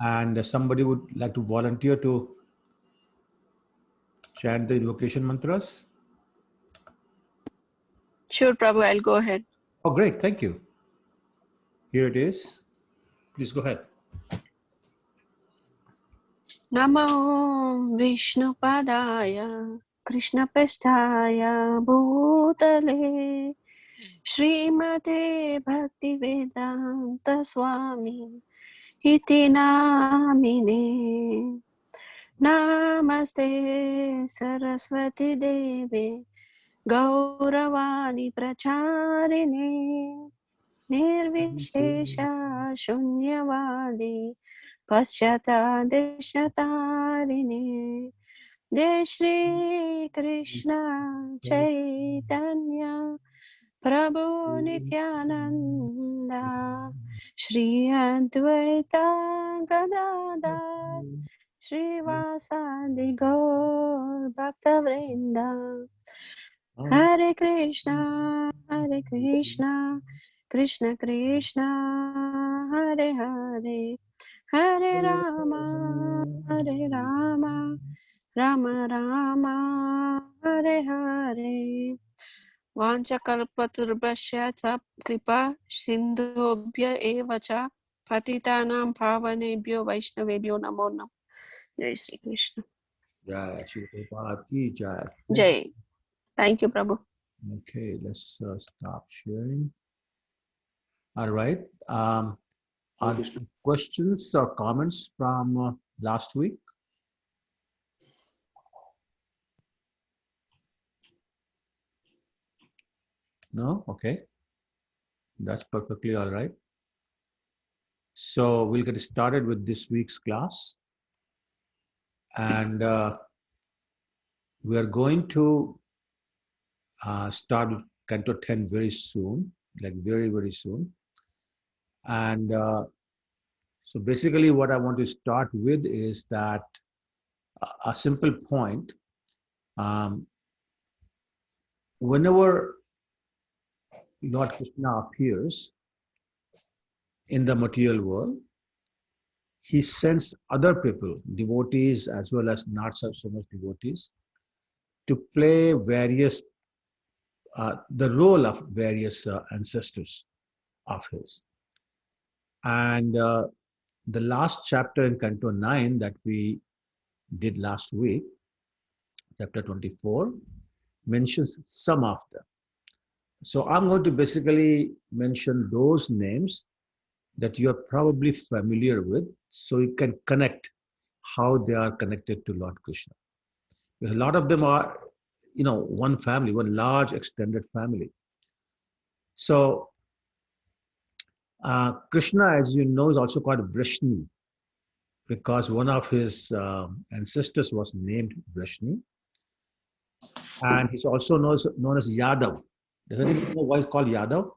And somebody would like to volunteer to chant the invocation mantras? Sure, Prabhu, I'll go ahead. Oh, great. Thank you. Here it is. Please go ahead. Namo Vishnupadaya Krishna Prasthaya Bhutale Srimate Bhaktivedanta Swami Iti Namine Namaste Saraswati Devi Gauravani Pracharine Nirvishesha Shunyavadi Paschata Deshatarine Jai Shri Krishna Chaitanya Prabhu Nityananda Shri Advaita Gadadhar Shri Vasadi Gaur Bhakta Vrinda Hare Krishna Krishna Krishna Hare Hare Hare Rama Rama Rama Hare Hare Vanchakalpaturbhasya kripa sindhobhya eva cha patitanam pavanebhyo vaishnavebhyo namo namo. Jai Shri Krishna. Jai Shri Prabhupada ki jai. Jai. Thank you, Prabhu. Okay, let's stop sharing. All right. Are there questions or comments from last week? No? Okay. That's perfectly all right. So we'll get started with this week's class. And we are going to start Canto 10 very soon, like very, very soon. And so basically what I want to start with is that a simple point. Whenever Lord Krishna appears in the material world, he sends other people, devotees as well as not so much devotees, to play various, the role of various ancestors of his. And the last chapter in Canto 9 that we did last week, chapter 24, mentions some of them. So I'm going to basically mention those names that you are probably familiar with, so you can connect how they are connected to Lord Krishna. Because a lot of them are, one family, one large extended family. So Krishna, as you know, is also called Vrishni, because one of his ancestors was named Vrishni. And he's also known as Yadav. Does anyone know why he's called Yadav?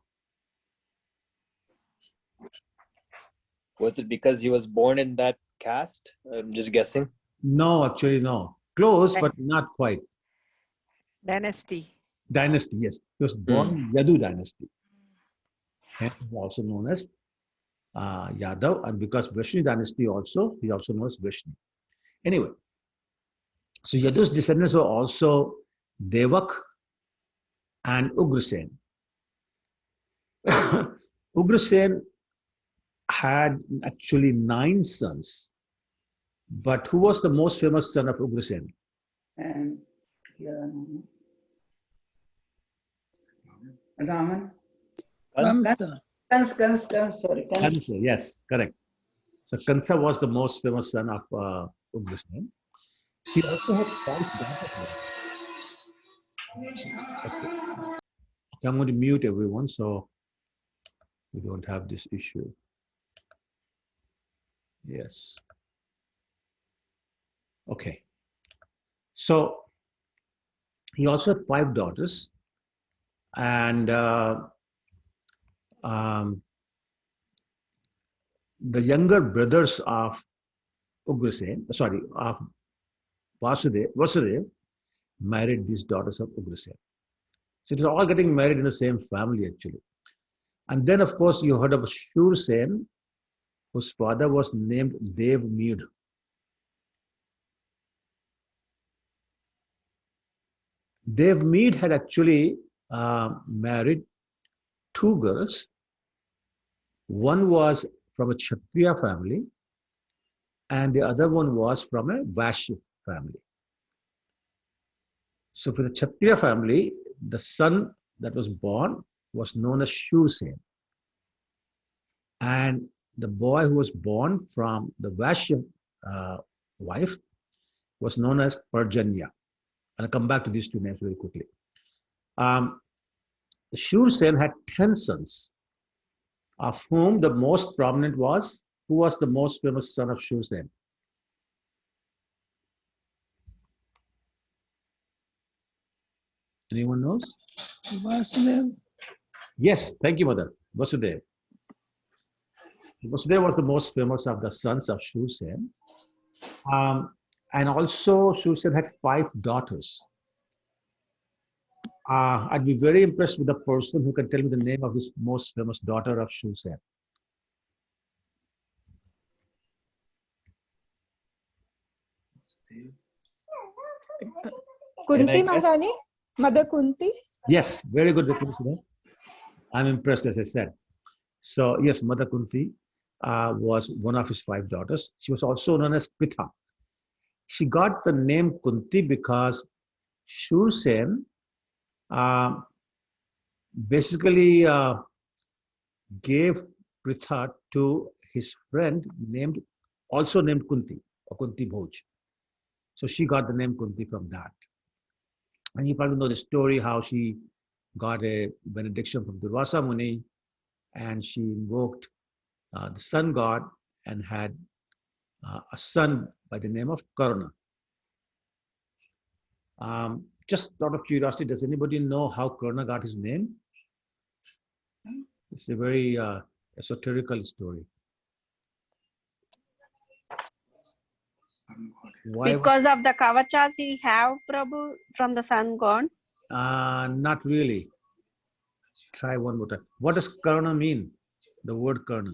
Was it because he was born in that caste? I'm just guessing. No, actually, no. Close, but not quite. Dynasty. Dynasty, yes. He was born in Yadu dynasty. And he's also known as Yadav. And because Vrishni dynasty also, he's also known as Vrishni. Anyway, so Yadu's descendants were also Devak and Ugrasen. Ugrasen had actually 9 sons. But who was the most famous son of Ugrasen? Raman. Kansa. Kansa, yes, correct. So Kansa was the most famous son of Ugrasen. He also had 5 daughters. Okay, I'm going to mute everyone so we don't have this issue. Yes. Okay. So he also had 5 daughters, and the younger brothers of Ugrasen, of Vasudev, married these daughters of Ugrasen. So it was all getting married in the same family actually. And then of course you heard of Shursen, whose father was named Devmid. Devmid had actually married two girls. One was from a Kshatriya family, and the other one was from a Vaishya family. So for the Kshatriya family, the son that was born was known as Shursen. And the boy who was born from the Vaishya wife was known as Parjanya. And I'll come back to these two names very quickly. Shursen had 10 sons, of whom the most prominent was, who was the most famous son of Shursen? Anyone knows? Vasudev. Yes, thank you, mother. Vasudev. Vasudev was the most famous of the sons of Shursen. And also Shursen had 5 daughters. I'd be very impressed with the person who can tell me the name of his most famous daughter of Shursen. Kunti Maharani? Mother Kunti? Yes, very good. I'm impressed, as I said. So yes, Mother Kunti was one of his 5 daughters. She was also known as Pitha. She got the name Kunti because Shursen basically gave Pritha to his friend also named Kunti, or Kunti Bhoj. So she got the name Kunti from that. And you probably know the story how she got a benediction from Durvasa Muni, and she invoked the sun god and had a son by the name of Karna. Just out of curiosity, does anybody know how Karna got his name? It's a very esoterical story. Because of the kavachas he have, Prabhu, from the sun god? Not really. Try one more time. What does Karna mean? The word Karna.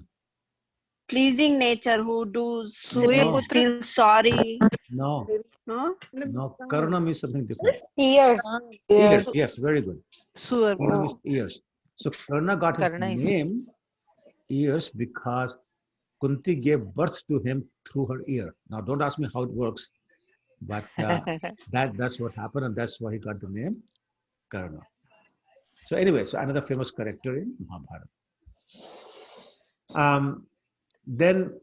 Pleasing nature, who does No. feel sorry. No. No? No, Karna means something different. Ears. Ears. Yes, very good. Sur. Karna means ears. So Karna got his Karna is- name ears because Kunti gave birth to him through her ear. Now, don't ask me how it works, but that's what happened, and that's why he got the name Karna. So anyway, so another famous character in Mahabharata. Then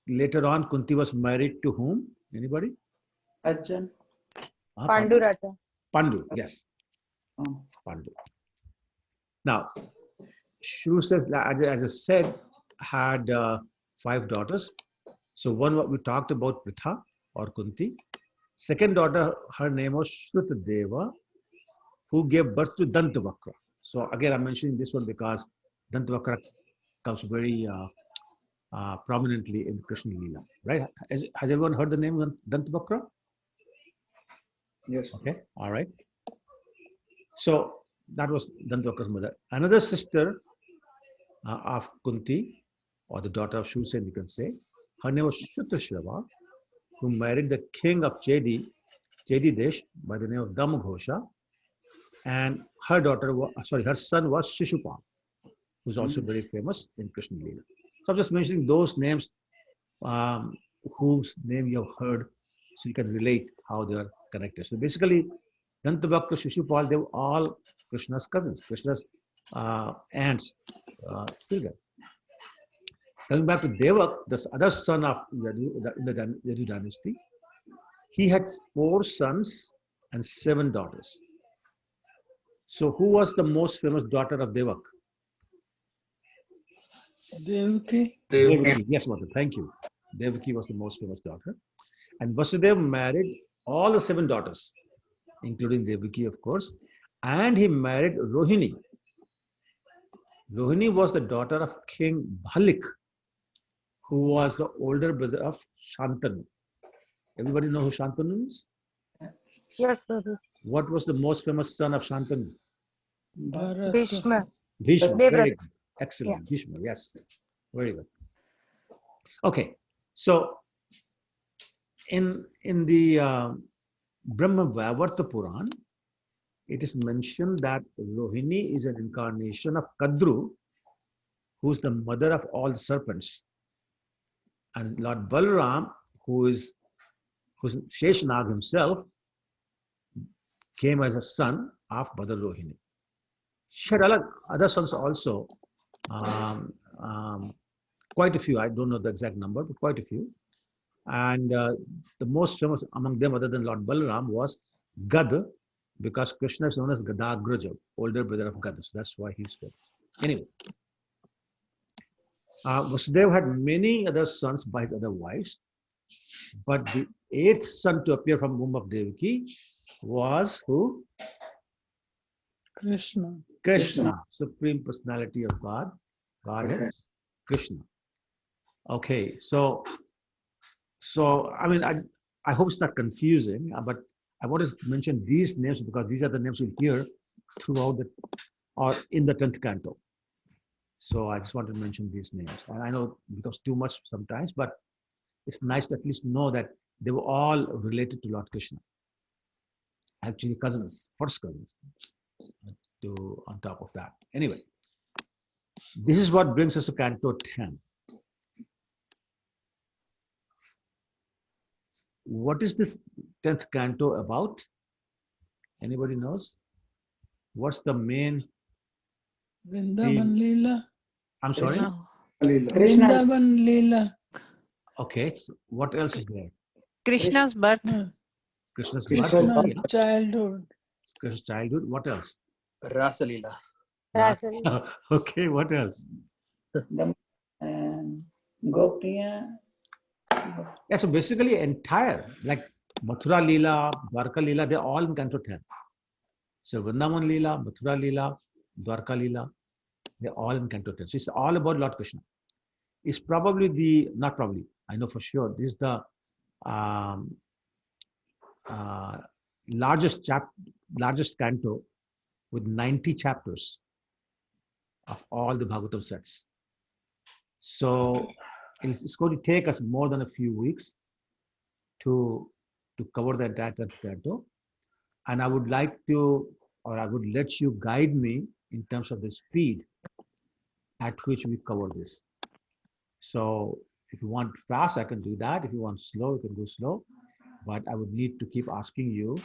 later on, Kunti was married to whom? Anybody? Arjun. Pandu Raja. Pandu, yes. Oh. Pandu. Now, Shursen, as I said, had 5 daughters. So one what we talked about, Pritha or Kunti. Second daughter, her name was Shrutadeva, who gave birth to Dantavakra. So again, I'm mentioning this one because Dantavakra comes very prominently in Krishna Leela, right? Has everyone heard the name Dantavakra? Yes. Okay, all right. So that was Dantavakra's mother. Another sister of Kunti, or the daughter of Shursen, you can say, her name was Shutrashava, who married the king of Chedi Desh by the name of Damghosha, and her son was Shishupal, who's also very famous in Krishna Leela. So I'm just mentioning those names whose name you have heard, so you can relate how they are connected. So basically, Dantavakra, Shishupal, they were all Krishna's cousins, Krishna's aunts, children. Coming back to Devak, the other son of the Yadu dynasty, he had 4 sons and 7 daughters. So who was the most famous daughter of Devak? Devki. Devki. Yes, mother. Thank you. Devki was the most famous daughter. And Vasudeva married all the 7 daughters, including Devaki, of course. And he married Rohini. Rohini was the daughter of King Bhalik, who was the older brother of Shantanu. Everybody know who Shantanu is? Yes, Prabhu. What was the most famous son of Shantanu? Bhishma. Bhishma. Devrat. Very good. Excellent. Bhishma, yes. Very good. Okay, so in the Brahma Vaivarta Puran, it is mentioned that Rohini is an incarnation of Kadru, who's the mother of all the serpents, and Lord Balaram, who's Sheshanag himself, came as a son of Mother Rohini. She had other sons also, quite a few. I don't know the exact number, but quite a few. And the most famous among them, other than Lord Balaram, was Gad, because Krishna is known as Gadagraja, older brother of Gad. So that's why he's famous. Anyway, Vasudeva had many other sons by his other wives, but the eighth son to appear from the womb of Devki was who? Krishna. Krishna, Supreme Personality of God, Godhead, Krishna. Okay, so I mean, I hope it's not confusing, but I want to mention these names because these are the names we hear throughout or in the 10th canto. So I just want to mention these names. And I know it becomes too much sometimes, but it's nice to at least know that they were all related to Lord Krishna. Actually, cousins, first cousins, on top of that. Anyway, this is what brings us to Canto 10. What is this 10th canto about? Anybody knows? What's the main Vrindavan theme? Leela. I'm sorry? No. Krishna. Vrindavan Leela. Okay, so what else is there? Krishna's birth. Krishna's Krishna's birth, yeah. childhood. Krishna's childhood. What else? Rasalila. Rasalila. Okay, what else? And Gopiya. Yeah, so basically entire, like Mathura Leela, Dwarka Leela, they're all in Canto 10. So Vrindavan Leela, Mathura Leela, Dwarka Leela, they're all in Canto 10. So it's all about Lord Krishna. It's probably not probably, I know for sure, this is the largest canto with 90 chapters of all the Bhagavatam sets. So it's going to take us more than a few weeks to cover the entire 10th canto. And I would like to, or I would let you guide me in terms of the speed at which we cover this. So if you want fast, I can do that. If you want slow, you can go slow. But I would need to keep asking you,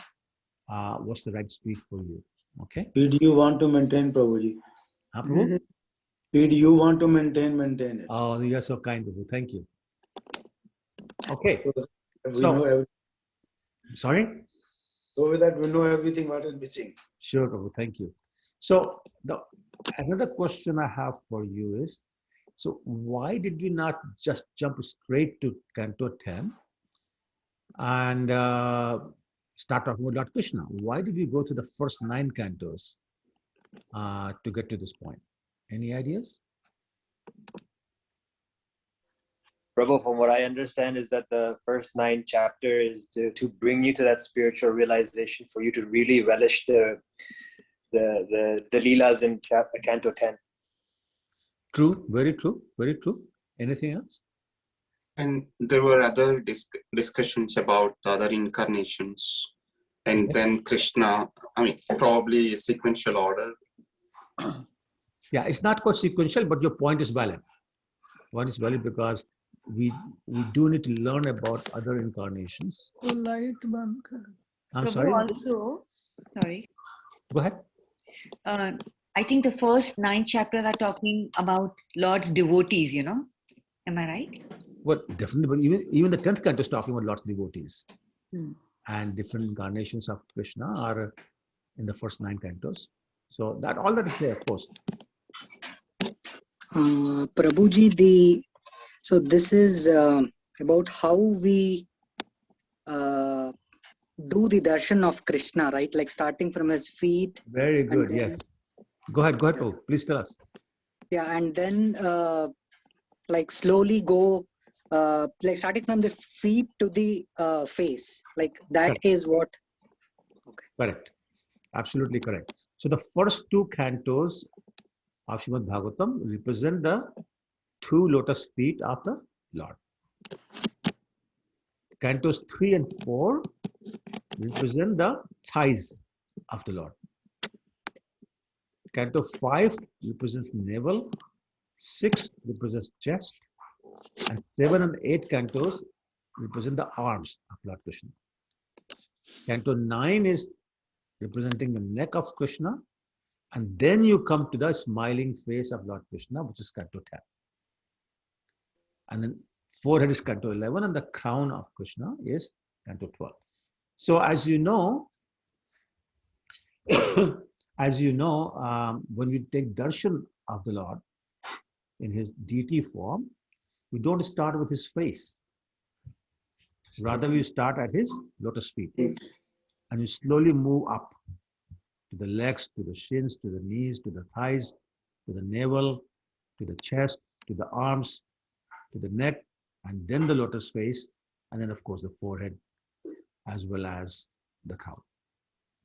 what's the right speed for you? Okay? Speed you want to maintain, Prabhuji. Prabhu? Speed you want to maintain it. Oh, you're so kind, Prabhu. Thank you. Okay. We know everything. Sorry? So with that, we know everything what is missing. Sure, Prabhu. Thank you. So another question I have for you is, so why did we not just jump straight to Canto 10 and start talking about Lord Krishna? Why did we go to the first 9 cantos to get to this point? Any ideas? Prabhu, from what I understand is that the first 9 chapters is to bring you to that spiritual realization for you to really relish the Leelas in Canto 10. True, very true, very true. Anything else? And there were other discussions about the other incarnations. And then Krishna, I mean, probably sequential order. Yeah, it's not quite sequential, but your point is valid. One is valid because we do need to learn about other incarnations. So light band kar. I'm Prabhu, sorry? also, sorry. Go ahead. I think the first 9 chapters are talking about Lord's devotees, you know. Am I right? Well, definitely, but even the 10th canto is talking about lots of devotees. Hmm. And different incarnations of Krishna are in the first 9 cantos. So that all that is there, of course. Prabhuji, so this is about how we do the darshan of Krishna, right? Like starting from his feet. Very good, yes. Go ahead, Prabhu. Please tell us. Yeah, and then like slowly go, like starting from the feet to the face. Like that Correct. is what. Okay. Correct. Absolutely correct. So the first 2 cantos of Srimad Bhagavatam represent the 2 lotus feet of the Lord. Cantos 3 and 4 represent the thighs of the Lord. Canto 5 represents navel, 6 represents chest, and 7 and 8 cantos represent the arms of Lord Krishna. Canto 9 is representing the neck of Krishna, and then you come to the smiling face of Lord Krishna, which is Canto 10. And then forehead is Canto 11, and the crown of Krishna is Canto 12. So as you know, when we take darshan of the Lord in his deity form, we don't start with his face. Rather, we start at his lotus feet. And you slowly move up to the legs, to the shins, to the knees, to the thighs, to the navel, to the chest, to the arms, to the neck, and then the lotus face, and then, of course, the forehead, as well as the crown.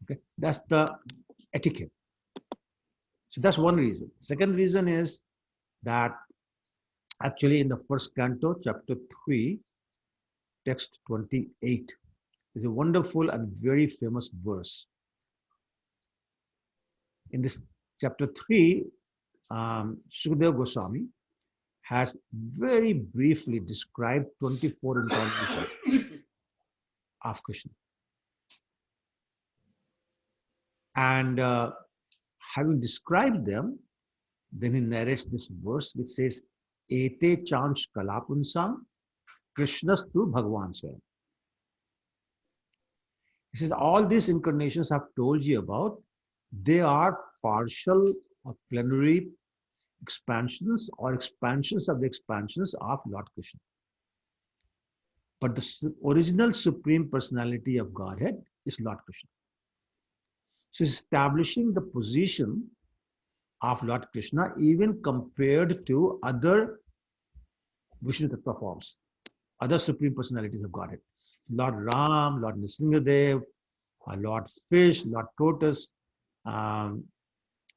Okay, that's the etiquette. So that's one reason. Second reason is that actually in the first canto, chapter 3, text 28, is a wonderful and very famous verse. In this chapter 3, Sukadeva Goswami has very briefly described 24 incarnations of Krishna. And having described them, then he narrates this verse which says, Ete chanch kalapunsam Krishnastu Bhagavan Swayam. He says, all these incarnations I've told you about, they are partial or plenary expansions or expansions of the expansions of Lord Krishna. But the original Supreme Personality of Godhead is Lord Krishna. So establishing the position of Lord Krishna even compared to other Vishnu Tattva forms, other Supreme Personalities of Godhead. Lord Ram, Lord Nrsimhadev, Lord Fish, Lord Tortoise, Lord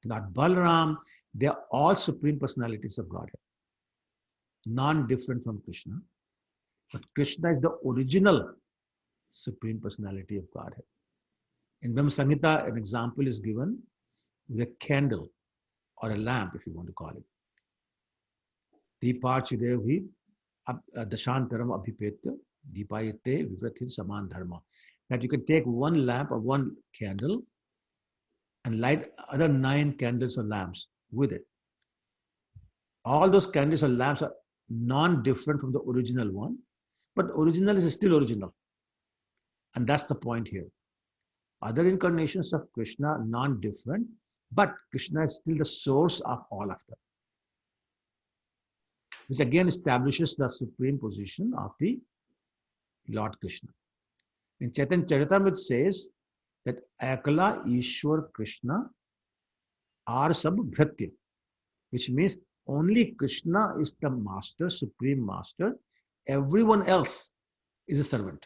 Balaram, they are all Supreme Personalities of Godhead, non-different from Krishna. But Krishna is the original Supreme Personality of Godhead. In Brahma Samhita, an example is given with a candle or a lamp, if you want to call it. Deepachidevi dashantaram abhipetya deepayate vivrathir saman dharma. That you can take one lamp or one candle and light other 9 candles or lamps with it. All those candles or lamps are non-different from the original one, but original is still original. And that's the point here. Other incarnations of Krishna are non-different, but Krishna is still the source of all of them, which again establishes the supreme position of the Lord Krishna. In Chaitanya Charitamrita it says that Akala Ishwar Krishna are sab bhratya, which means only Krishna is the master, supreme master. Everyone else is a servant,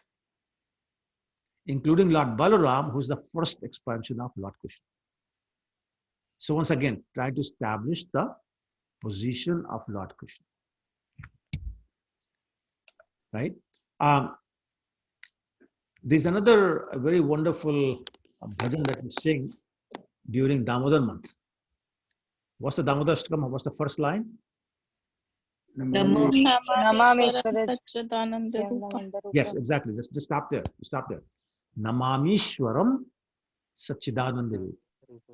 including Lord Balaram, who is the first expansion of Lord Krishna. So once again, try to establish the position of Lord Krishna. Right? There's another very wonderful bhajan that we sing during Damodar month. What's the Damodar Ashtakam? What's the first line? Yes, exactly. Just stop there. Stop there. Namamishwaram Sachidananda Rupa.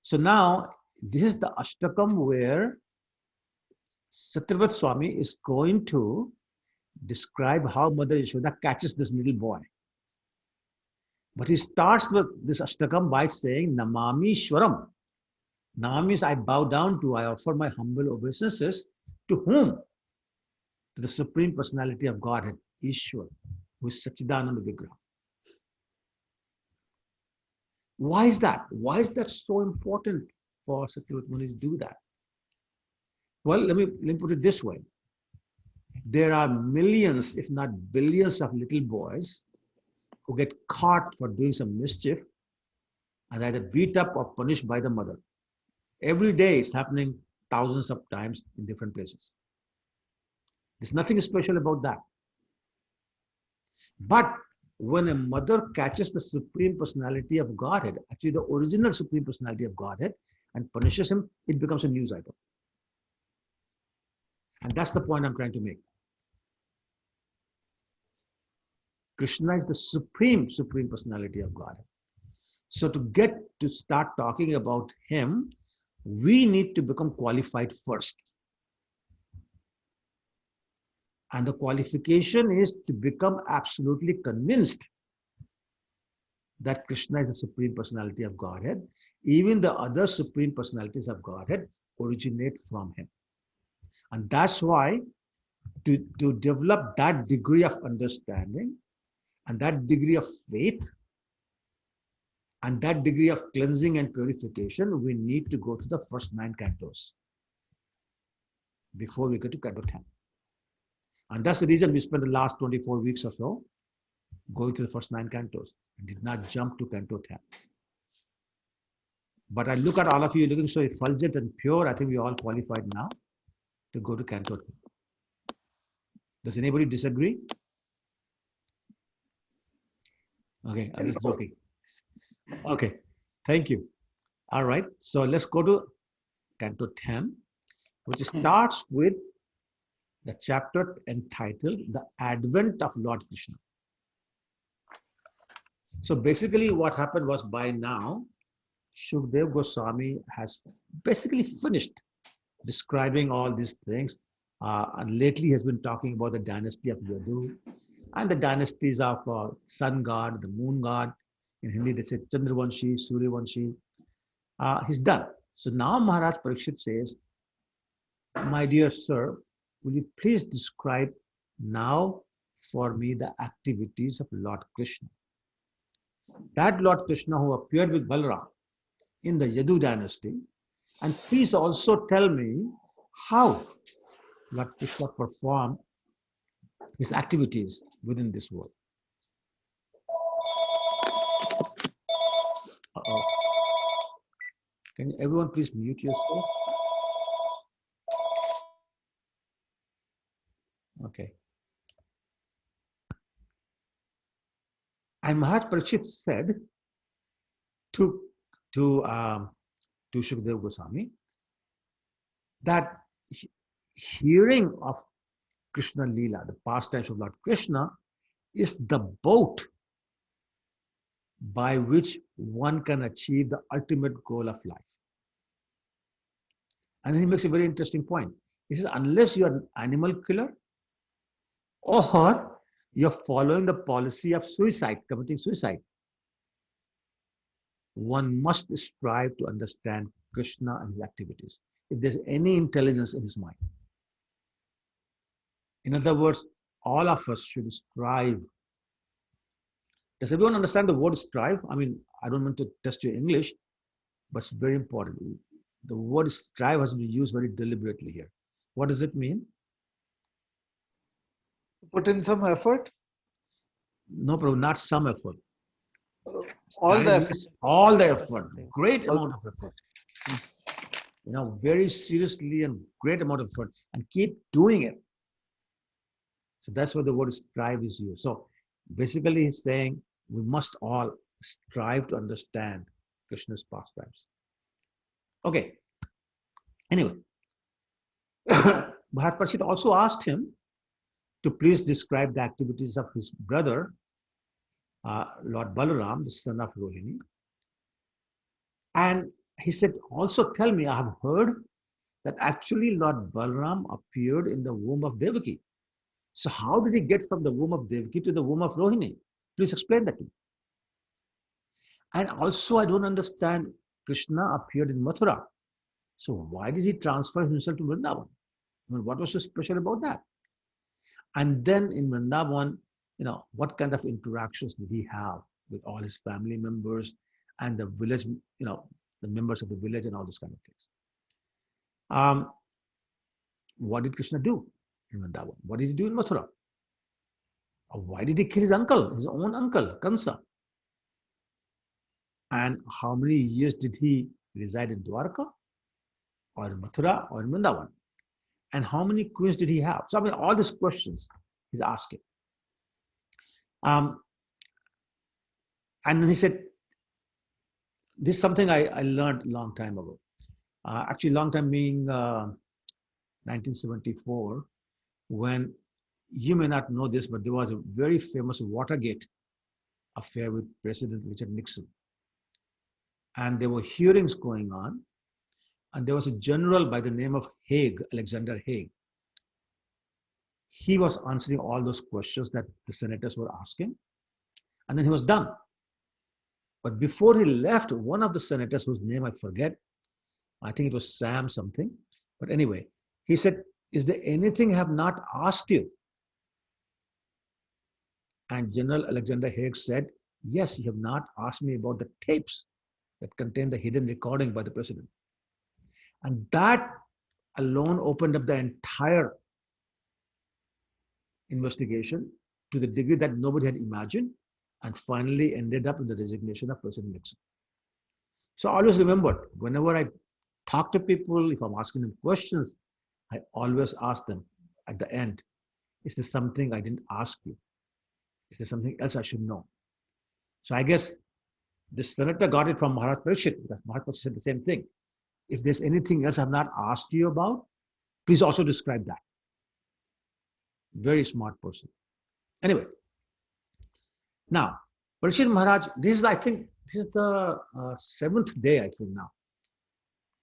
So now, this is the Ashtakam where Satyavrat Swami is going to describe how Mother Yashoda catches this little boy. But he starts with this Ashtakam by saying Namami Shwaram. Namami means I bow down to, I offer my humble obeisances to whom? To the Supreme Personality of Godhead, Ishwar, who is Sachidananda Vigraha. Why is that? Why is that so important for Satyavrat Muni to do that? Well, let me put it this way. There are millions, if not billions, of little boys who get caught for doing some mischief and either beat up or punished by the mother. Every day it's happening thousands of times in different places. There's nothing special about that. But when a mother catches the Supreme Personality of Godhead, actually the original Supreme Personality of Godhead, and punishes him, it becomes a news item. And that's the point I'm trying to make. Krishna is the Supreme Personality of Godhead. So to start talking about him, we need to become qualified first. And the qualification is to become absolutely convinced that Krishna is the Supreme Personality of Godhead. Even the other Supreme Personalities of Godhead originate from him. And that's why to develop that degree of understanding and that degree of faith and that degree of cleansing and purification, we need to go to the first 9 cantos before we get to Canto 10. And that's the reason we spent the last 24 weeks or so going to the first 9 cantos and did not jump to Canto 10. But I look at all of you looking so effulgent and pure. I think we're all qualified now to go to Canto 10. Does anybody disagree? Okay, I'm just joking. Okay, thank you. All right, so let's go to Canto 10, which starts with the chapter entitled The Advent of Lord Krishna. So basically what happened was, by now, Shukdev Goswami has basically finished describing all these things. And lately he has been talking about the dynasty of Yadu and the dynasties of sun god, the moon god. In Hindi they say Chandravanshi, Suryavanshi. He's done. So now Maharaj Parikshit says, my dear sir, will you please describe now for me the activities of Lord Krishna? That Lord Krishna who appeared with Balaram in the Yadu dynasty, and please also tell me how Lord Krishna performed his activities within this world. Uh-oh. Can everyone please mute yourself? Okay. And Maharaj Parikshit said to Shukdev Goswami that hearing of Krishna Leela, the pastimes of Lord Krishna, is the boat by which one can achieve the ultimate goal of life. And then he makes a very interesting point. He says, unless you are an animal killer or you're following the policy of suicide, committing suicide, one must strive to understand Krishna and his activities, if there's any intelligence in his mind. In other words, all of us should strive. Does everyone understand the word strive? I mean, I don't want to test your English, but it's very important. The word strive has been used very deliberately here. What does it mean? Put in some effort? No problem, not some effort. All the effort. All the effort, great amount of effort. You know, very seriously and great amount of effort, and keep doing it. So that's where the word strive is used. So basically he's saying we must all strive to understand Krishna's pastimes. Okay. Anyway, Maharaj Parikshit also asked him to please describe the activities of his brother, Lord Balaram, the son of Rohini. And he said, also tell me, I have heard that actually Lord Balaram appeared in the womb of Devaki. So how did he get from the womb of Devki to the womb of Rohini? Please explain that to me. And also, I don't understand, Krishna appeared in Mathura. So why did he transfer himself to Vrindavan? I mean, what was so special about that? And then in Vrindavan, you know, what kind of interactions did he have with all his family members and the village, you know, the members of the village and all those kind of things. What did Krishna do in Vrindavan? What did he do in Mathura? Why did he kill his uncle, his own uncle, Kansa? And how many years did he reside in Dwarka or in Mathura or in Vrindavan? And how many queens did he have? So I mean, all these questions he's asking. And then he said, this is something I learned a long time ago. Actually, long time meaning 1974, when you may not know this, but there was a very famous Watergate affair with President Richard Nixon. And there were hearings going on. And there was a general by the name of Haig, Alexander Haig. He was answering all those questions that the senators were asking. And then he was done. But before he left, one of the senators, whose name I forget, I think it was Sam something. But anyway, he said, is there anything I have not asked you? And General Alexander Haig said, yes, you have not asked me about the tapes that contain the hidden recording by the president. And that alone opened up the entire investigation to the degree that nobody had imagined, and finally ended up in the resignation of President Nixon. So I always remember, whenever I talk to people, if I'm asking them questions, I always ask them at the end, is there something I didn't ask you? Is there something else I should know? So I guess the senator got it from Maharaj Parikshit, because Maharaj Parikshit said the same thing. If there's anything else I've not asked you about, please also describe that. Very smart person. Anyway, now, Parikshit Maharaj, this is, I think, this is the 7th day, I think now.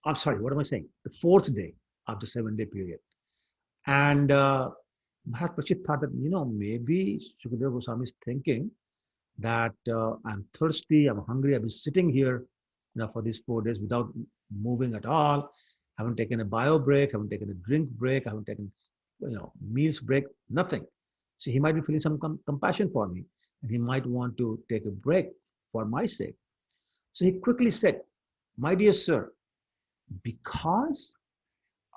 I'm sorry, what am I saying? The 4th day of the 7-day period. And Maharaj Parikshit thought that, maybe Shukadeva Goswami is thinking that I'm thirsty, I'm hungry, I've been sitting here for these 4 days without moving at all. Haven't taken a bio break, haven't taken a drink break, haven't taken meals break, nothing. So he might be feeling some compassion for me, and he might want to take a break for my sake. So he quickly said, my dear sir, because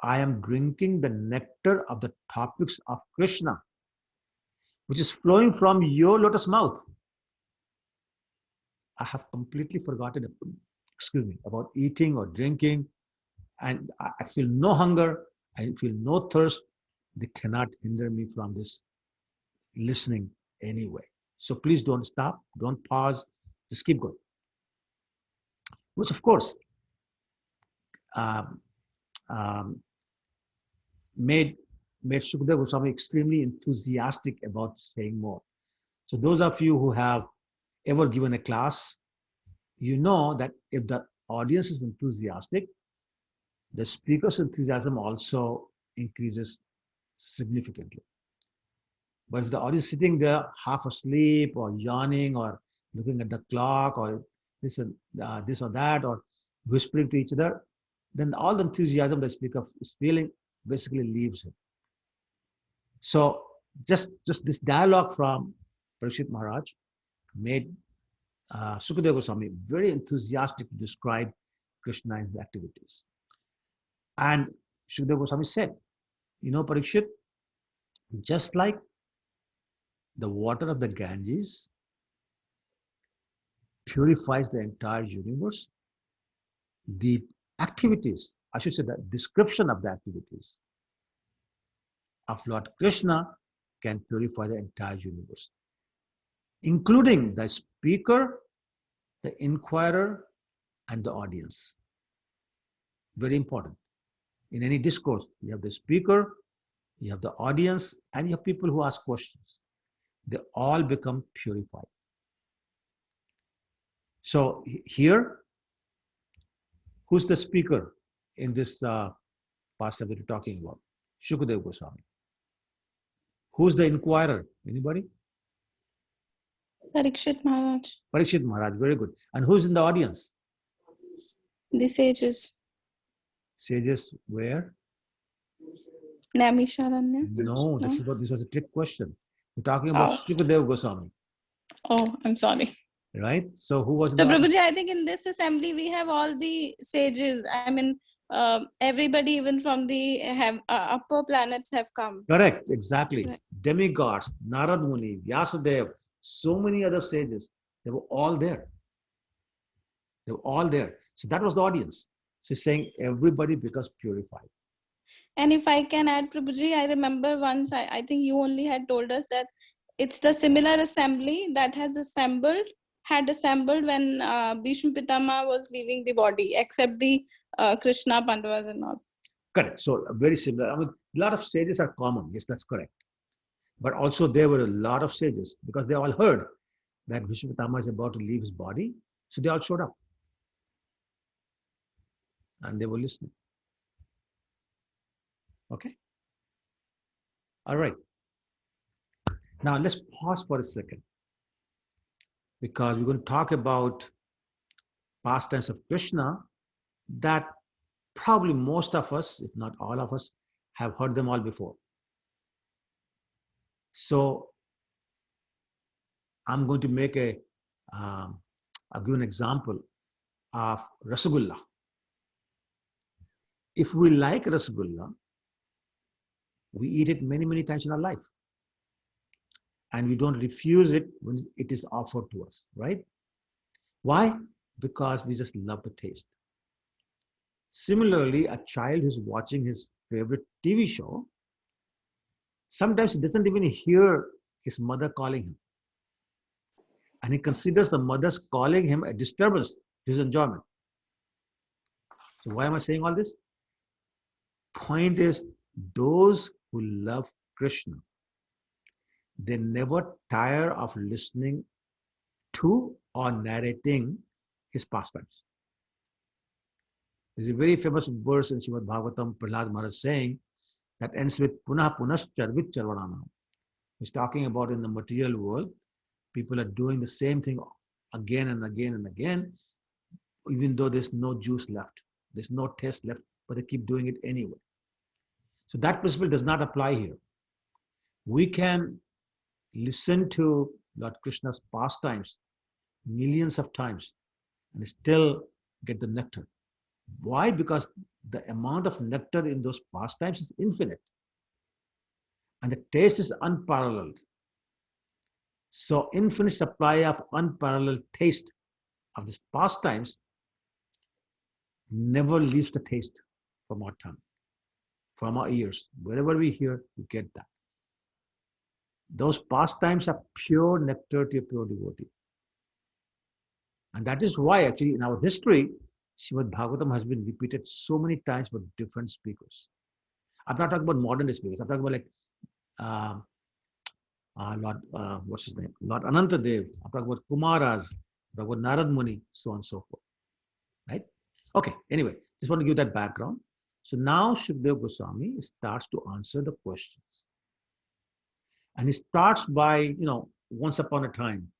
I am drinking the nectar of the topics of Krishna, which is flowing from your lotus mouth, I have completely forgotten, about eating or drinking, and I feel no hunger, I feel no thirst. They cannot hinder me from this listening anyway. So please don't stop, don't pause, just keep going. Which of course made Shukadeva Goswami extremely enthusiastic about saying more. So those of you who have ever given a class, you know that if the audience is enthusiastic, the speaker's enthusiasm also increases significantly. But if the audience is sitting there half asleep or yawning or looking at the clock or this or that or whispering to each other, then all the enthusiasm the speaker is feeling basically leaves him. So just this dialogue from Parikshit Maharaj made Shukadeva Goswami very enthusiastic to describe Krishna and his activities. And Shukadeva Goswami said, Parikshit, just like the water of the Ganges purifies the entire universe, the activities, I should say the description of the activities of Lord Krishna can purify the entire universe, including the speaker, the inquirer, and the audience. Very important. In any discourse, you have the speaker, you have the audience, and you have people who ask questions. They all become purified. So here, who's the speaker in this pasta that we're talking about? Shukadeva Goswami. Who's the inquirer? Anybody? Parikshit Maharaj. Parikshit Maharaj, very good. And who's in the audience? The sages. Sages where? Naimisharanya. No, this was a trick question. We're talking about Shukadeva Goswami. Oh, I'm sorry. Right? So who was in So the audience? Prabhuji, I think in this assembly we have all the sages. I mean, everybody even from the upper planets have come. Correct, exactly. Right. Demigods, Narada Muni, Vyasadeva, so many other sages, they were all there. They were all there. So that was the audience. So he's saying everybody becomes purified. And if I can add, Prabhuji, I remember once, I think you only had told us that it's the similar assembly that had assembled when Bhishma Pitama was leaving the body, except the Krishna, Pandavas and all. Correct. So very similar. I mean, a lot of sages are common. Yes, that's correct. But also there were a lot of sages because they all heard that Bhishma Pitama is about to leave his body. So they all showed up. And they were listening. Okay. All right. Now let's pause for a second, because we're going to talk about pastimes of Krishna that probably most of us, if not all of us, have heard them all before. So I'm going to make I'll give an example of Rasagulla. If we like Rasagulla, we eat it many, many times in our life. And we don't refuse it when it is offered to us, right? Why? Because we just love the taste. Similarly, a child who's watching his favorite TV show, sometimes he doesn't even hear his mother calling him. And he considers the mother's calling him a disturbance to his enjoyment. So why am I saying all this? Point is, those who love Krishna, they never tire of listening to or narrating his pastimes. There's a very famous verse in Srimad Bhagavatam, Prahlad Maharaj saying, that ends with Punah Punascharvit Charvananam. He's talking about in the material world, people are doing the same thing again and again and again, even though there's no juice left, there's no taste left, but they keep doing it anyway. So that principle does not apply here. We can listen to Lord Krishna's pastimes millions of times and still get the nectar. Why? Because the amount of nectar in those pastimes is infinite. And the taste is unparalleled. So infinite supply of unparalleled taste of these pastimes never leaves the taste from our tongue, from our ears. Wherever we hear, we get that. Those pastimes are pure nectar to a pure devotee. And that is why actually in our history, Srimad Bhagavatam has been repeated so many times by different speakers. I'm not talking about modern day speakers. I'm talking about like Lord, what's his name? Lord Anantadev. I'm talking about Kumaras. I'm talking about Narada Muni, so on and so forth. Right? Okay, anyway, just want to give that background. So now Shukdev Goswami starts to answer the questions. And he starts by, once upon a time.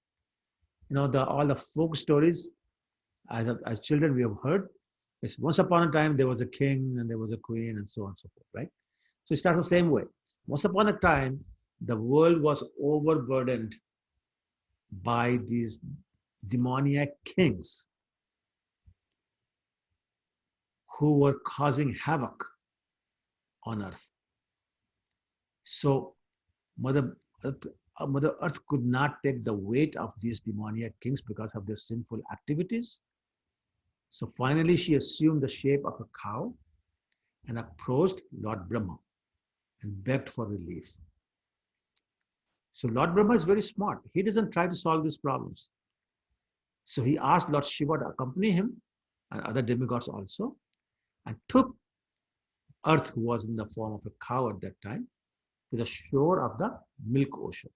All the folk stories, as children we have heard, is once upon a time there was a king and there was a queen and so on and so forth, right? So it starts the same way. Once upon a time, the world was overburdened by these demoniac kings who were causing havoc on earth. So Mother Earth could not take the weight of these demoniac kings because of their sinful activities. So finally, she assumed the shape of a cow and approached Lord Brahma and begged for relief. So Lord Brahma is very smart. He doesn't try to solve these problems. So he asked Lord Shiva to accompany him and other demigods also, and took Earth, who was in the form of a cow at that time, to the shore of the milk ocean.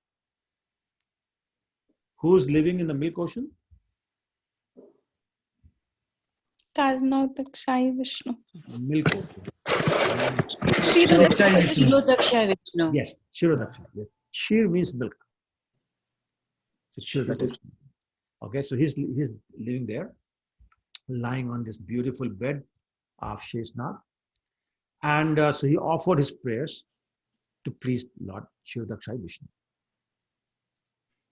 Who's living in the milk ocean? Karnautakshai Vishnu. Milk ocean. Kshirodakshai Vishnu. Vishnu. Yes, Kshirodakshai. Yes. Kshir means milk. So Kshirodakshai. Okay, so he's living there, lying on this beautiful bed of Sheshnag. And so he offered his prayers to please Lord Kshirodakshai Vishnu.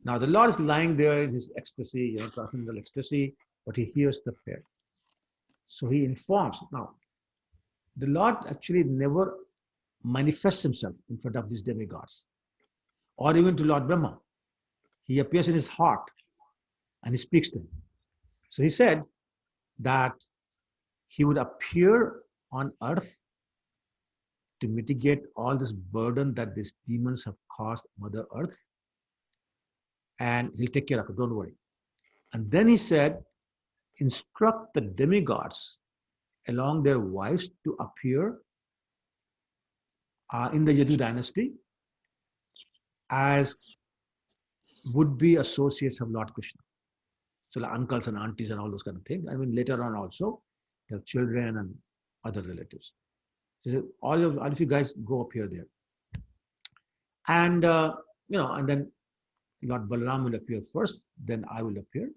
Now the Lord is lying there in his ecstasy, transcendental ecstasy, but he hears the prayer. So he informs. Now, the Lord actually never manifests himself in front of these demigods, or even to Lord Brahma. He appears in his heart and he speaks to him. So he said that he would appear on earth to mitigate all this burden that these demons have caused Mother Earth. And he'll take care of it, don't worry. And then he said, instruct the demigods along their wives to appear in the Yadu dynasty as would-be associates of Lord Krishna. So like uncles and aunties and all those kind of things. I mean, later on also, their children and other relatives. So all of you guys go up here there. And, and then Lord Balaram will appear first, then I will appear.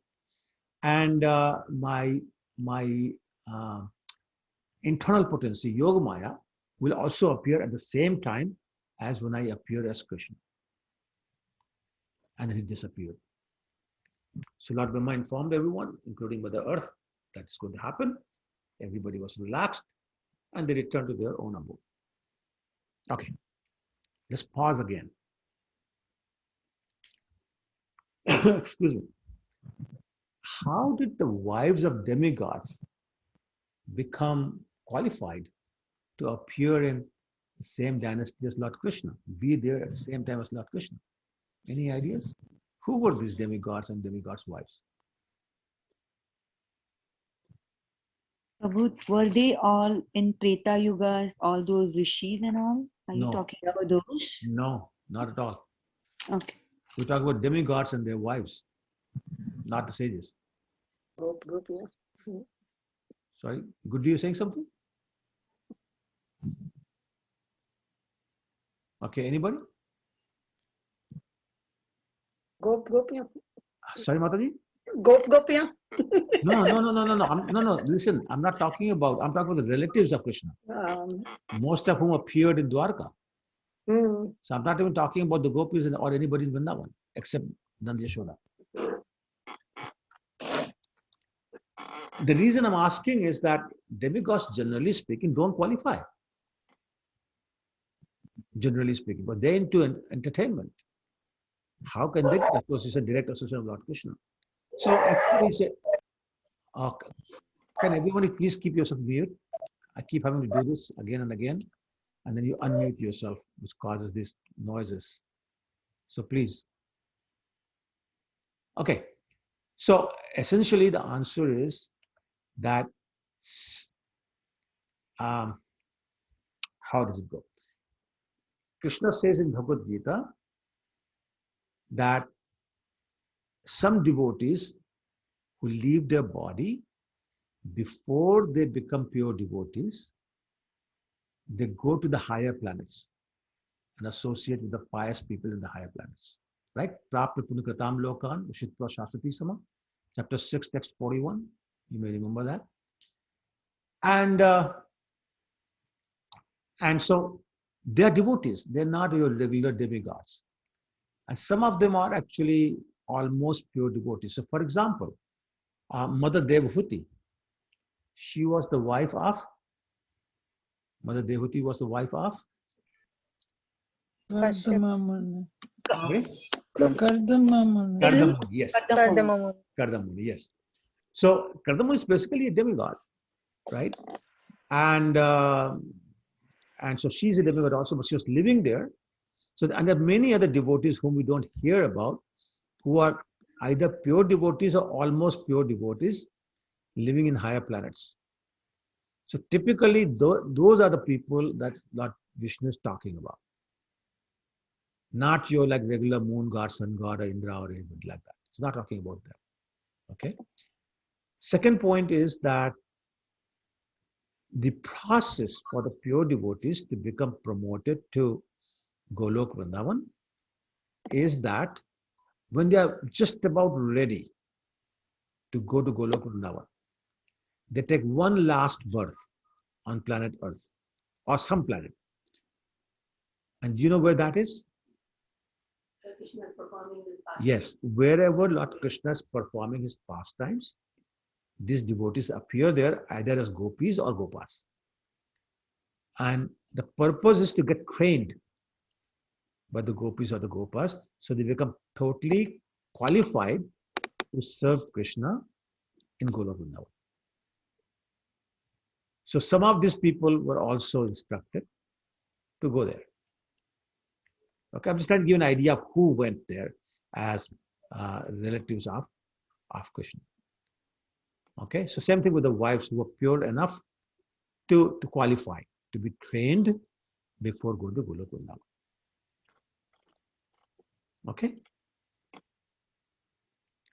And my internal potency, Yogamaya, will also appear at the same time as when I appear as Krishna. And then he disappeared. So Lord Brahma informed everyone, including Mother Earth, that's going to happen. Everybody was relaxed and they returned to their own abode. Okay, let's pause again. Excuse me. How did the wives of demigods become qualified to appear in the same dynasty as Lord Krishna, be there at the same time as Lord Krishna? Any ideas? Who were these demigods and demigods' wives? Prabhu, were they all in Treta Yugas, all those rishis and all? Are you talking about those? No, not at all. Okay. We talk about demigods and their wives, not the sages. Sorry, Good, are you saying something? Okay, anybody? Gopiya. Sorry, Mataji? Gopiya. No. Listen, I'm talking about the relatives of Krishna. Most of whom appeared in Dwarka. So I'm not even talking about the gopis or anybody in Vrindavan, except Nanda Yashoda. The reason I'm asking is that demigods, generally speaking, don't qualify. Generally speaking, but they're into entertainment. How can they get association, direct association of Lord Krishna? So actually, say, can everybody please keep yourself mute? I keep having to do this again and again, and then you unmute yourself, which causes these noises. So please. Okay. So essentially, the answer is that how does it go? Krishna says in Bhagavad Gita that some devotees who leave their body before they become pure devotees, they go to the higher planets and associate with the pious people in the higher planets. Right? Prapta Punikatam Lokan, Ushitva Shasati Sama, chapter 6, text 41. You may remember that. And so they are devotees. They're not your regular demigods. And some of them are actually almost pure devotees. So for example, Mother Devhuti, she was the wife of, Mother Devhuti was the wife of? Kardamamuni. Sorry? Kardamamuni. Kardamuni, yes. Kardamamuni. Yes. So Kardamuni is basically a demigod, right? And so she's a demigod also, but she was living there. So, and there are many other devotees whom we don't hear about, who are either pure devotees or almost pure devotees living in higher planets. So typically, those are the people that Lord Vishnu is talking about. Not your like regular moon god, sun god, or Indra or anything like that. It's not talking about that. Okay. Second point is that the process for the pure devotees to become promoted to Golok Vrindavan is that when they are just about ready to go to Golok Vrindavan, they take one last birth on planet Earth or some planet. And do you know where that is? Yes, wherever Lord Krishna is performing his pastimes, these devotees appear there either as gopis or gopas. And the purpose is to get trained by the gopis or the gopas, so they become totally qualified to serve Krishna in Golok Vrindavan. So some of these people were also instructed to go there. Okay, I'm just trying to give an idea of who went there as relatives of Krishna. Okay, so same thing with the wives who were pure enough to qualify, to be trained before going to Golok Vrindavan. Okay.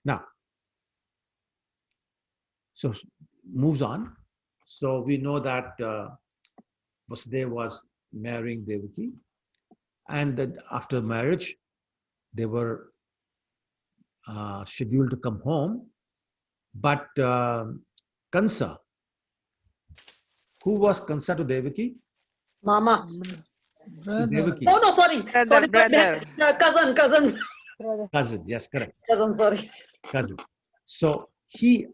Now, so moves on. So we know that Vasudeva was marrying Devaki, and that after marriage, they were scheduled to come home. But Kansa, who was Kansa to Devaki? Mama. To Devaki. Oh, no, sorry. Sorry, brother. cousin. Cousin, yes, correct. Cousin, sorry. Cousin. So he,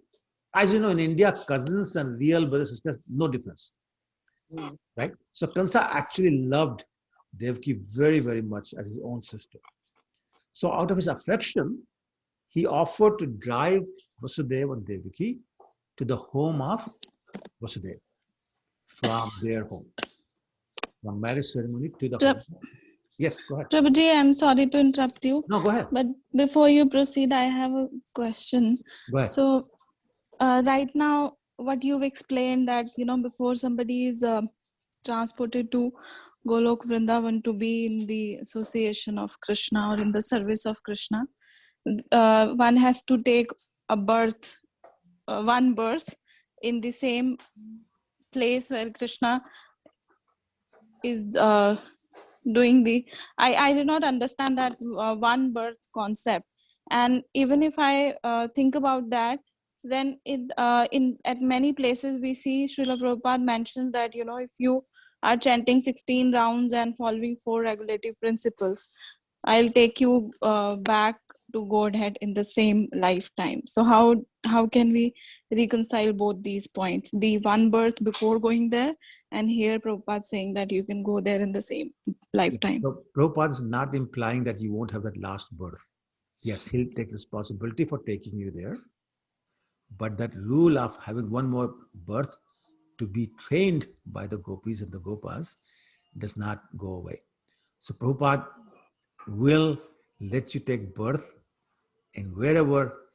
as you know, in India, cousins and real brother sister, no difference. Right? So Kansa actually loved Devaki very, very much as his own sister. So out of his affection, he offered to drive Vasudeva and Devaki to the home of Vasudeva from their home. From marriage ceremony to the home. Yes, go ahead. Prabhuji, I'm sorry to interrupt you. No, go ahead. But before you proceed, I have a question. Go ahead. So right now, what you've explained that, before somebody is transported to Golok Vrindavan to be in the association of Krishna or in the service of Krishna, one has to take a birth, one birth in the same place where Krishna is doing the. I did not understand that one birth concept, and even if I think about that, then at many places we see Srila Prabhupada mentions that if you are chanting 16 rounds and following 4 regulative principles, I'll take you back to Godhead in the same lifetime. So how can we reconcile both these points? The one birth before going there, and here Prabhupada saying that you can go there in the same lifetime. So Prabhupada is not implying that you won't have that last birth. Yes, he'll take responsibility for taking you there. But that rule of having one more birth to be trained by the gopis and the gopas does not go away. So Prabhupada will let you take birth in wherever,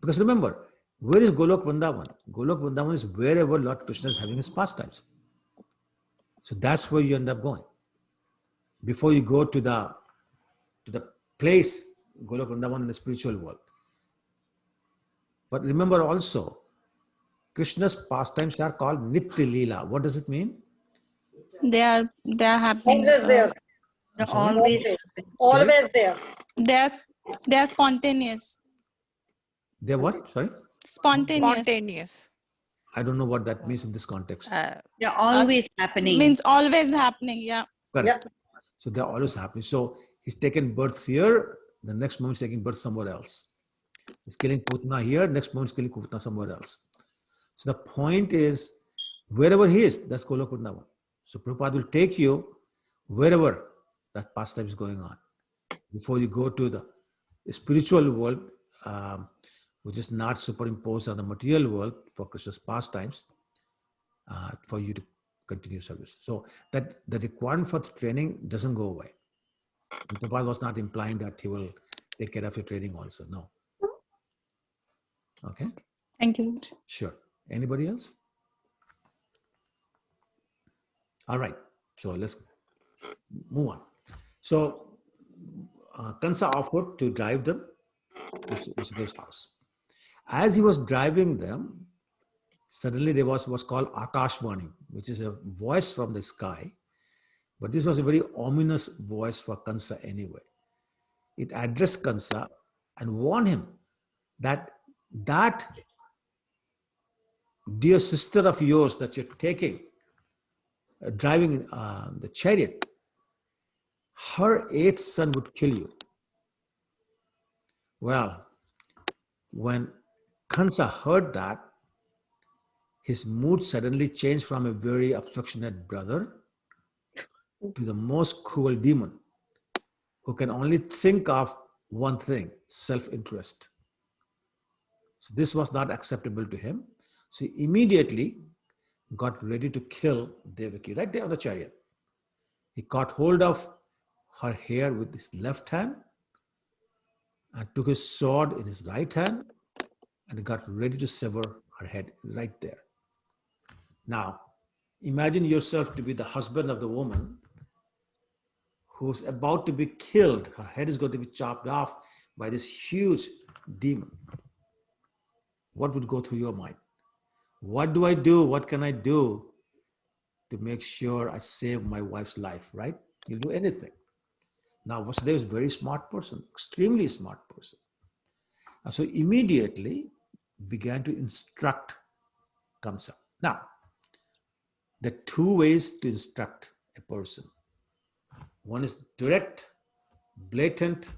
because remember, where is Golok Vrindavan? Golok Vrindavan is wherever Lord Krishna is having his pastimes. So that's where you end up going. Before you go to the place, Golok Vrindavan in the spiritual world. But remember also, Krishna's pastimes are called Nitya Leela. What does it mean? They are happening. Always there. Always there. They are spontaneous. They're what? Sorry? Spontaneous. I don't know what that means in this context. They're always happening. Means always happening, yeah. Correct. Yeah. So they're always happening. So he's taken birth here, the next moment he's taking birth somewhere else. He's killing Putna here, next moment he's killing Putna somewhere else. So the point is, wherever he is, that's Golok Vrindavan. So Prabhupada will take you wherever that pastime is going on. Before you go to the spiritual world, which is not superimposed on the material world for Krishna's pastimes, for you to continue service. So that the requirement for the training doesn't go away. Prabhupada was not implying that he will take care of your training also. No. Okay. Thank you. Sure. Anybody else? All right. So let's move on. So Kansa offered to drive them to Vasudeva's house. As he was driving them, suddenly there was what's called Akashvani, which is a voice from the sky. But this was a very ominous voice for Kansa anyway. It addressed Kansa and warned him that dear sister of yours that you're taking, driving the chariot, her 8th son would kill you. Well, when Kansa heard that, his mood suddenly changed from a very affectionate brother to the most cruel demon who can only think of one thing, self-interest. So this was not acceptable to him. So he immediately got ready to kill Devaki right there on the chariot. He caught hold of her hair with his left hand and took his sword in his right hand and got ready to sever her head right there. Now, imagine yourself to be the husband of the woman who's about to be killed. Her head is going to be chopped off by this huge demon. What would go through your mind? What do I do? What can I do to make sure I save my wife's life, right? You'll do anything. Now, Vasudeva is a very smart person, extremely smart person. And so immediately began to instruct Kamsa. Now, there are two ways to instruct a person. One is direct, blatant,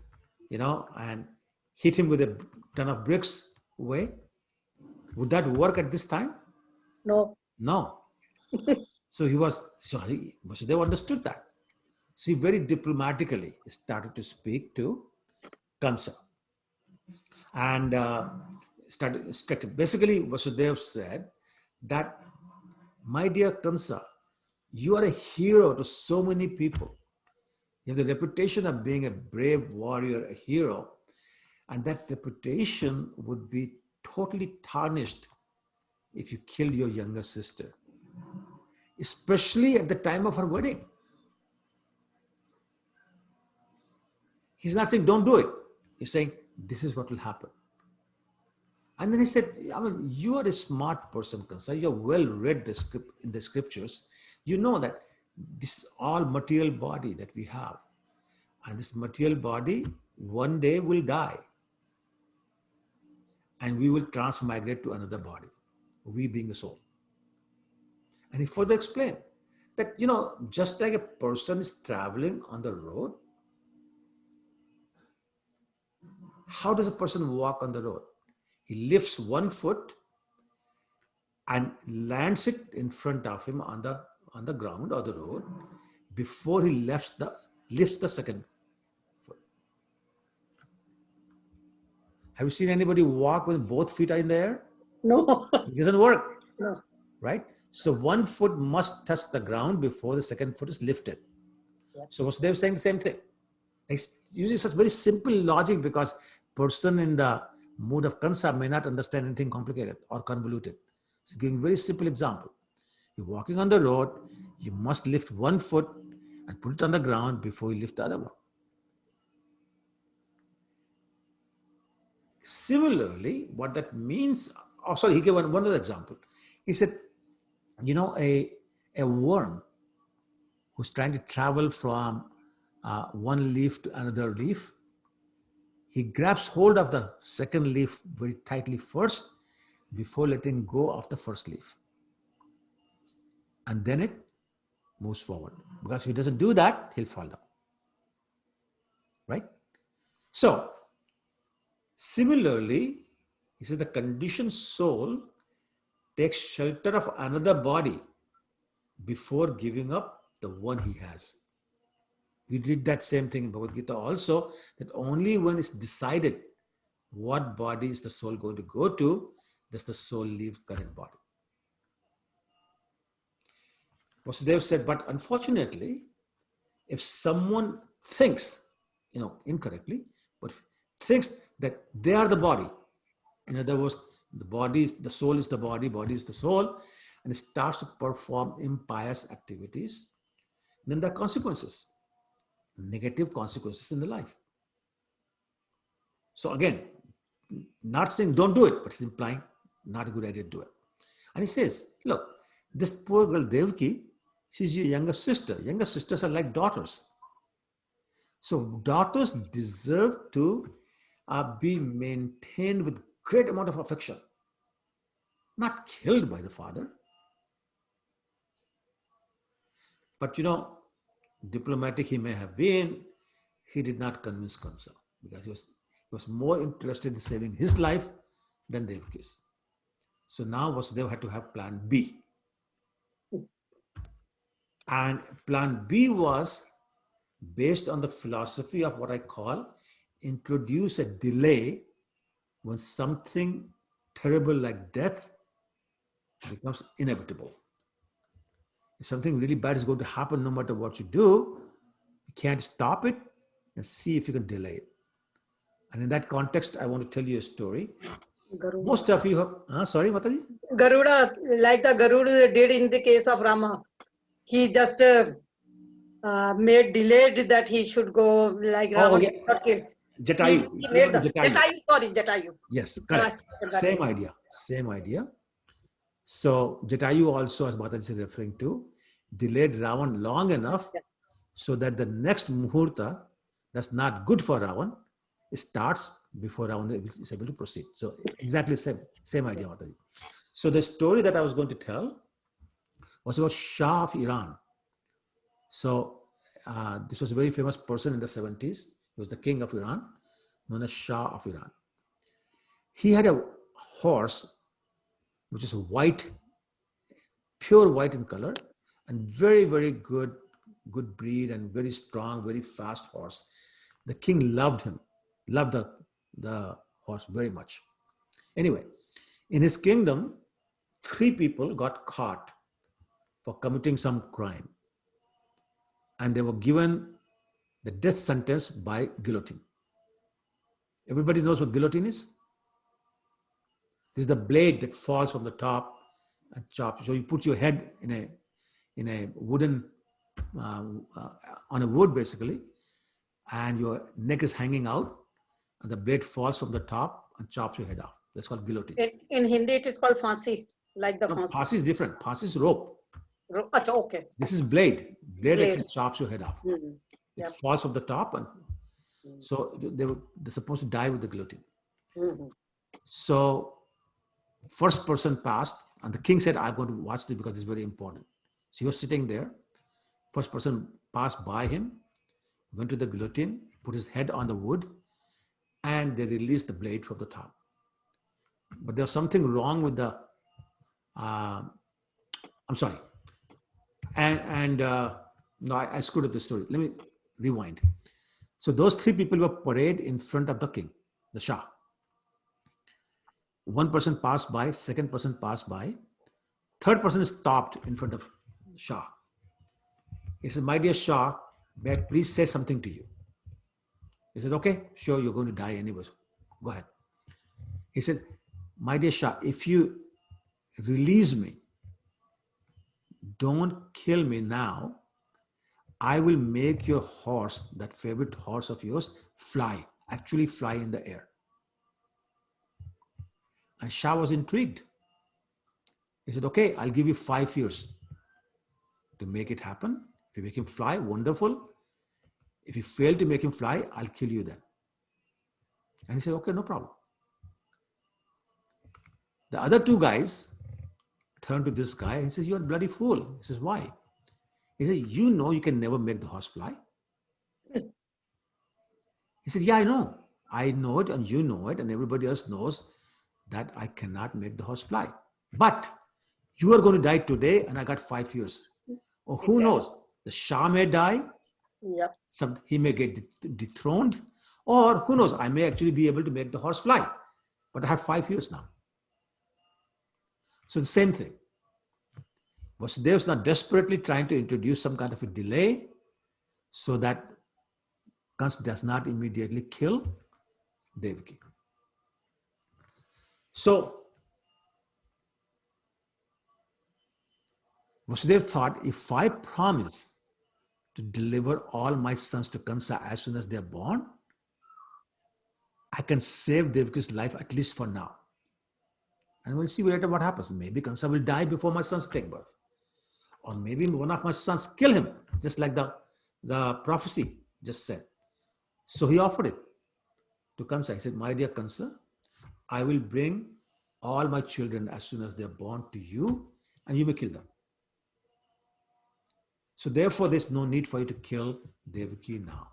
and hit him with a ton of bricks way. Would that work at this time? No. No. So Vasudeva understood that. So he very diplomatically started to speak to Kansa. And basically Vasudeva said that, my dear Kansa, you are a hero to so many people. You have the reputation of being a brave warrior, a hero, and that reputation would be totally tarnished if you killed your younger sister, especially at the time of her wedding. He's not saying don't do it. He's saying this is what will happen. And then he said, you are a smart person, Kansa. You have well read in the scriptures. You know that this all material body that we have, and this material body one day will die. And we will transmigrate to another body, we being the soul. And he further explained that, just like a person is traveling on the road, how does a person walk on the road? He lifts one foot and lands it in front of him on the ground or the road before he lifts the second foot. Have you seen anybody walk when both feet are in the air? No. It doesn't work. No. Right? So one foot must touch the ground before the second foot is lifted. Yep. So they were saying the same thing. He's using such very simple logic because person in the mood of Kansa may not understand anything complicated or convoluted. So giving a very simple example. You're walking on the road, you must lift one foot and put it on the ground before you lift the other one. Similarly, what that means, he gave one other example. He said, a worm who's trying to travel from one leaf to another leaf, he grabs hold of the second leaf very tightly first before letting go of the first leaf. And then it moves forward. Because if he doesn't do that, he'll fall down. Right? So, similarly, he says the conditioned soul takes shelter of another body before giving up the one he has. We did that same thing in Bhagavad Gita also, that only when it's decided what body is the soul going to go to, does the soul leave current body. Vasudeva said, but unfortunately, if someone thinks, incorrectly, but thinks that they are the body, in other words, the soul is the body is the soul, and it starts to perform impious activities, then there are consequences, negative consequences in the life. So again, not saying don't do it, but it's implying not a good idea to do it. And he says, look, this poor girl Devki, she's your younger sister. Younger sisters are like daughters. So daughters deserve to be maintained with great amount of affection, not killed by the father. But diplomatic he may have been, he did not convince Kansa because he was more interested in saving his life than Devki's. So now Vasudeva had to have plan B. And plan B was based on the philosophy of what I call introduce a delay when something terrible like death becomes inevitable. If something really bad is going to happen, no matter what you do, you can't stop it, and see if you can delay it. And in that context, I want to tell you a story. Garuda. Most of you have, sorry, Mataji? Garuda, like the Garuda did in the case of Rama. He just made delayed that he should go like Rama got killed. Jatayu. He made the Jatayu. Jatayu, sorry, Jatayu. Yes, correct. Same idea. Same idea. So Jatayu also, as Mataji is referring to, delayed Ravan long enough so that the next muhurta that's not good for Ravan starts before Ravan is able to proceed. So exactly same idea, Mataji. So the story that I was going to tell was about Shah of Iran. So this was a very famous person in the 70s. He was the king of Iran, known as Shah of Iran. He had a horse which is white, pure white in color, and very, very good breed and very strong, very fast horse. The king loved him, loved the horse very much. Anyway, in his kingdom, 3 people got caught for committing some crime, and they were given the death sentence by guillotine. Everybody knows what guillotine is? This is the blade that falls from the top and chops. So you put your head in a wooden, on a wood basically, and your neck is hanging out, and the blade falls from the top and chops your head off. That's called guillotine. In Hindi, it is called phansi, like the phansi. Phansi is different. Phansi is rope. Okay. This is blade. Blade actually chops your head off. It falls from the top, and so they're supposed to die with the guillotine. So first person passed, and the king said, I'm going to watch this because it's very important. So he was sitting there. First person passed by him, went to the guillotine, put his head on the wood, and they released the blade from the top. But there was something wrong with the, I'm sorry. No, I screwed up the story. Let me rewind. So those 3 people were paraded in front of the king, the Shah. One person passed by, second person passed by, third person stopped in front of Shah. He said, my dear Shah, may I please say something to you? He said, okay, sure, you're going to die anyways. Go ahead. He said, my dear Shah, if you release me, don't kill me now, I will make your horse, that favorite horse of yours, fly, actually fly in the air. And Shah was intrigued. He said, okay, I'll give you 5 years to make it happen. If you make him fly, wonderful. If you fail to make him fly, I'll kill you then. And he said, okay, no problem. The other 2 guys turned to this guy and says, you're a bloody fool. He says, why? He said, you know you can never make the horse fly. He said, yeah, I know. I know it, and you know it, and everybody else knows that I cannot make the horse fly. But you are going to die today, and I got 5 years. Or who knows? The Shah may die. Yep. He may get dethroned. Or who knows? I may actually be able to make the horse fly. But I have 5 years now. So the same thing. Vasudeva is now desperately trying to introduce some kind of a delay so that Kansa does not immediately kill Devki. So Vasudeva thought, if I promise to deliver all my sons to Kansa as soon as they are born, I can save Devki's life at least for now. And we'll see later what happens. Maybe Kansa will die before my sons take birth. Or maybe one of my sons kill him, just like the prophecy just said. So he offered it to Kansa. He said, my dear Kansa, I will bring all my children as soon as they're born to you, and you may kill them. So therefore, there's no need for you to kill Devaki now.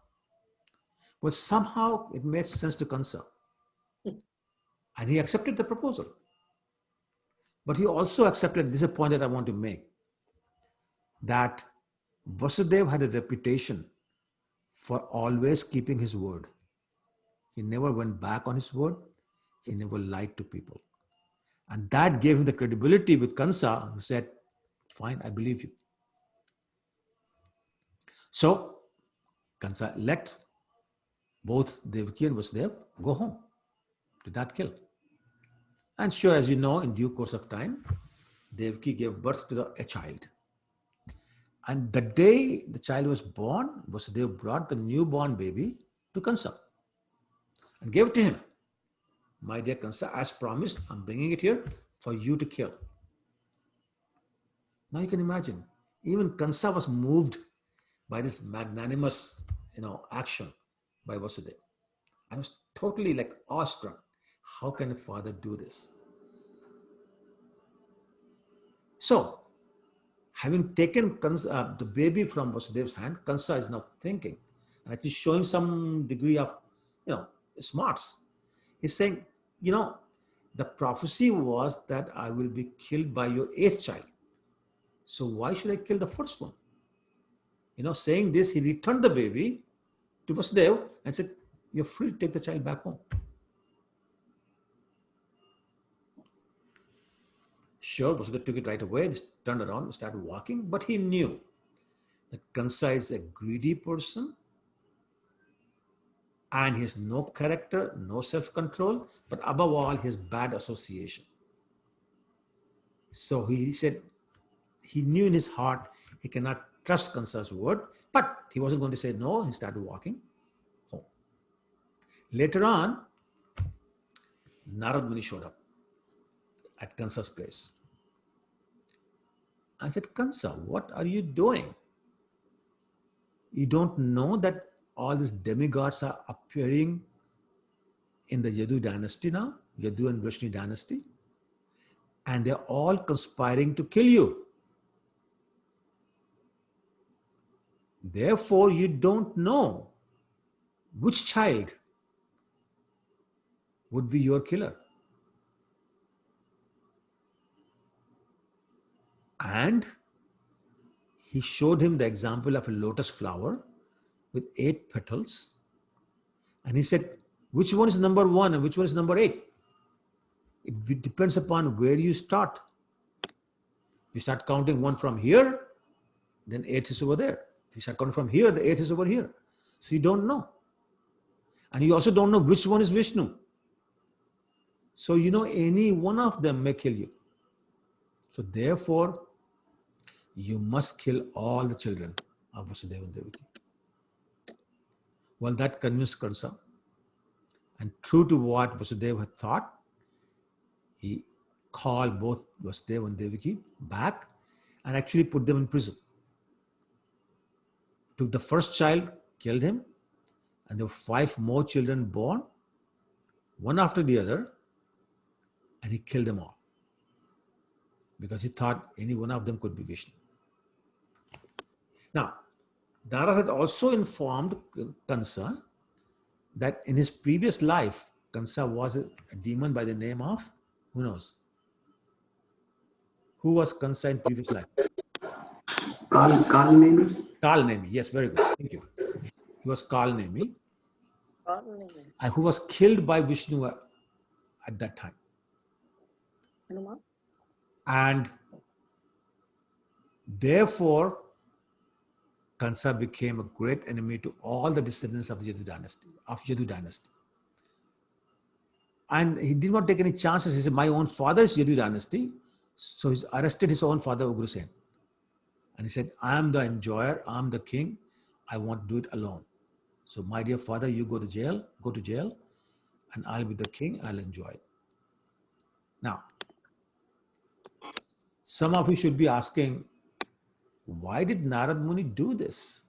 But somehow it made sense to Kansa. And he accepted the proposal. But he also accepted, this is a point that I want to make, that Vasudeva had a reputation for always keeping his word. He never went back on his word. He never lied to people. And that gave him the credibility with Kansa, who said, fine, I believe you. So Kansa let both Devki and Vasudeva go home, did not kill. And sure, as you know, in due course of time, Devki gave birth to a child. And the day the child was born, Vasudeva brought the newborn baby to Kansa and gave it to him. My dear Kansa, as promised, I'm bringing it here for you to kill. Now you can imagine, even Kansa was moved by this magnanimous, action by Vasudeva. I was totally like awestruck. How can a father do this? So, having taken the baby from Vasudeva's hand, Kansa is now thinking, and actually showing some degree of, smarts. He's saying, the prophecy was that I will be killed by your 8th child. So why should I kill the first one? Saying this, he returned the baby to Vasudeva and said, you're free to take the child back home. Sure, Vasudeva took it right away and turned around and started walking, but he knew that Kansa is a greedy person and he has no character, no self-control, but above all, his bad association. So he said, he knew in his heart he cannot trust Kansa's word, but he wasn't going to say no. He started walking home. Later on, Narada Muni showed up at Kansa's place. I said, Kansa, what are you doing? You don't know that all these demigods are appearing in the Yadu dynasty now, Yadu and Vrishni dynasty, and they're all conspiring to kill you. Therefore, you don't know which child would be your killer. And he showed him the example of a lotus flower with 8 petals. And he said, which one is number 1 and which one is number 8? It depends upon where you start. If you start counting 1 from here, then 8 is over there. If you start counting from here, the 8 is over here. So you don't know. And you also don't know which one is Vishnu. So any one of them may kill you. So therefore, you must kill all the children of Vasudeva and Devaki. Well, that convinced Kansa. And true to what Vasudeva had thought, he called both Vasudeva and Devaki back and actually put them in prison. Took the first child, killed him, and there were 5 more children born, one after the other, and he killed them all. Because he thought any one of them could be Vishnu. Now, Narada had also informed Kansa that in his previous life, Kansa was a demon by the name of, who knows? Who was Kansa in previous life? Kal maybe? Kal Nemi, yes, very good. Thank you. He was Kal Nemi, and who was killed by Vishnu at that time. And therefore, Kansa became a great enemy to all the descendants of the Yadu dynasty. And he did not take any chances. He said, my own father is Yadu dynasty. So he arrested his own father, Ugrasen. And he said, I am the enjoyer, I am the king. I want to do it alone. So my dear father, you go to jail, and I'll be the king, I'll enjoy it. Now, some of you should be asking, why did Narada Muni do this?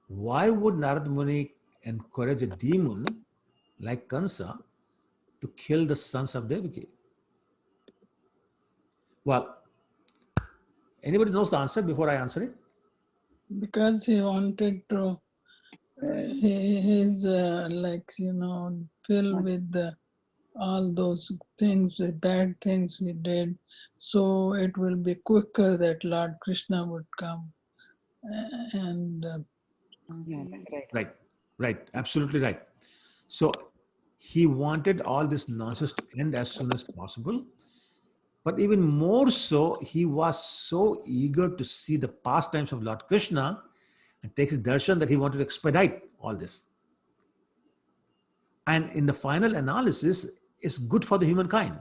Why would Narada Muni encourage a demon like Kansa to kill the sons of Devaki? Well, anybody knows the answer before I answer it? Because he wanted to, he's filled with all those things, the bad things he did. So it will be quicker that Lord Krishna would come. And Right, absolutely right. So he wanted all this nonsense to end as soon as possible. But even more so, he was so eager to see the pastimes of Lord Krishna and take his darshan that he wanted to expedite all this. And in the final analysis, it's good for the humankind.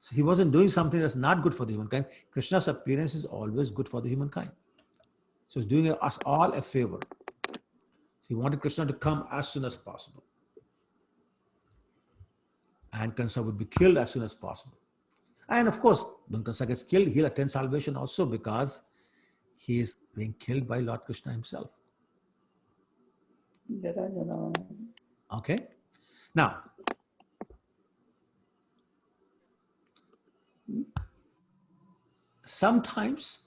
So he wasn't doing something that's not good for the humankind. Krishna's appearance is always good for the humankind. So he's doing us all a favor. So he wanted Krishna to come as soon as possible. And Kansa would be killed as soon as possible. And of course, when Kansa gets killed, he'll attain salvation also because he is being killed by Lord Krishna himself. Okay? Now, sometimes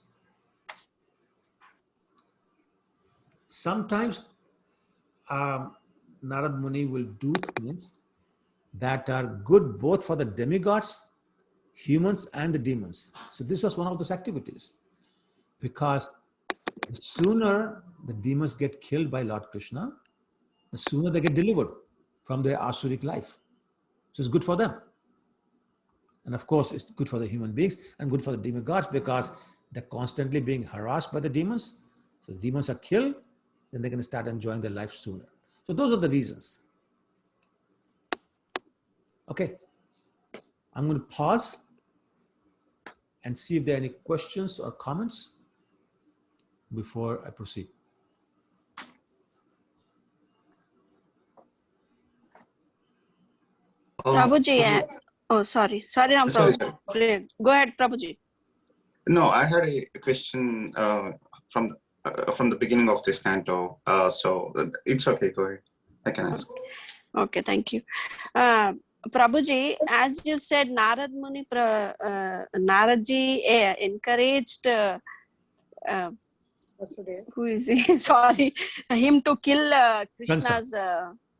Narad Muni will do things that are good both for the demigods, humans, and the demons. So this was one of those activities. Because the sooner the demons get killed by Lord Krishna, the sooner they get delivered from their asuric life. So it's good for them. And of course, it's good for the human beings and good for the demigods because they're constantly being harassed by the demons. So the demons are killed, then they're going to start enjoying their life sooner. So those are the reasons. Okay. I'm going to pause and see if there are any questions or comments before I proceed. Prabhuji, sorry, Ram Sorry, Prabhu. Go ahead, Prabhuji. No, I had a question from the beginning of this canto. So it's okay. Go ahead. I can ask. Okay, thank you. Prabhuji, as you said, Naradji encouraged who is he? Sorry, him to kill Krishna's.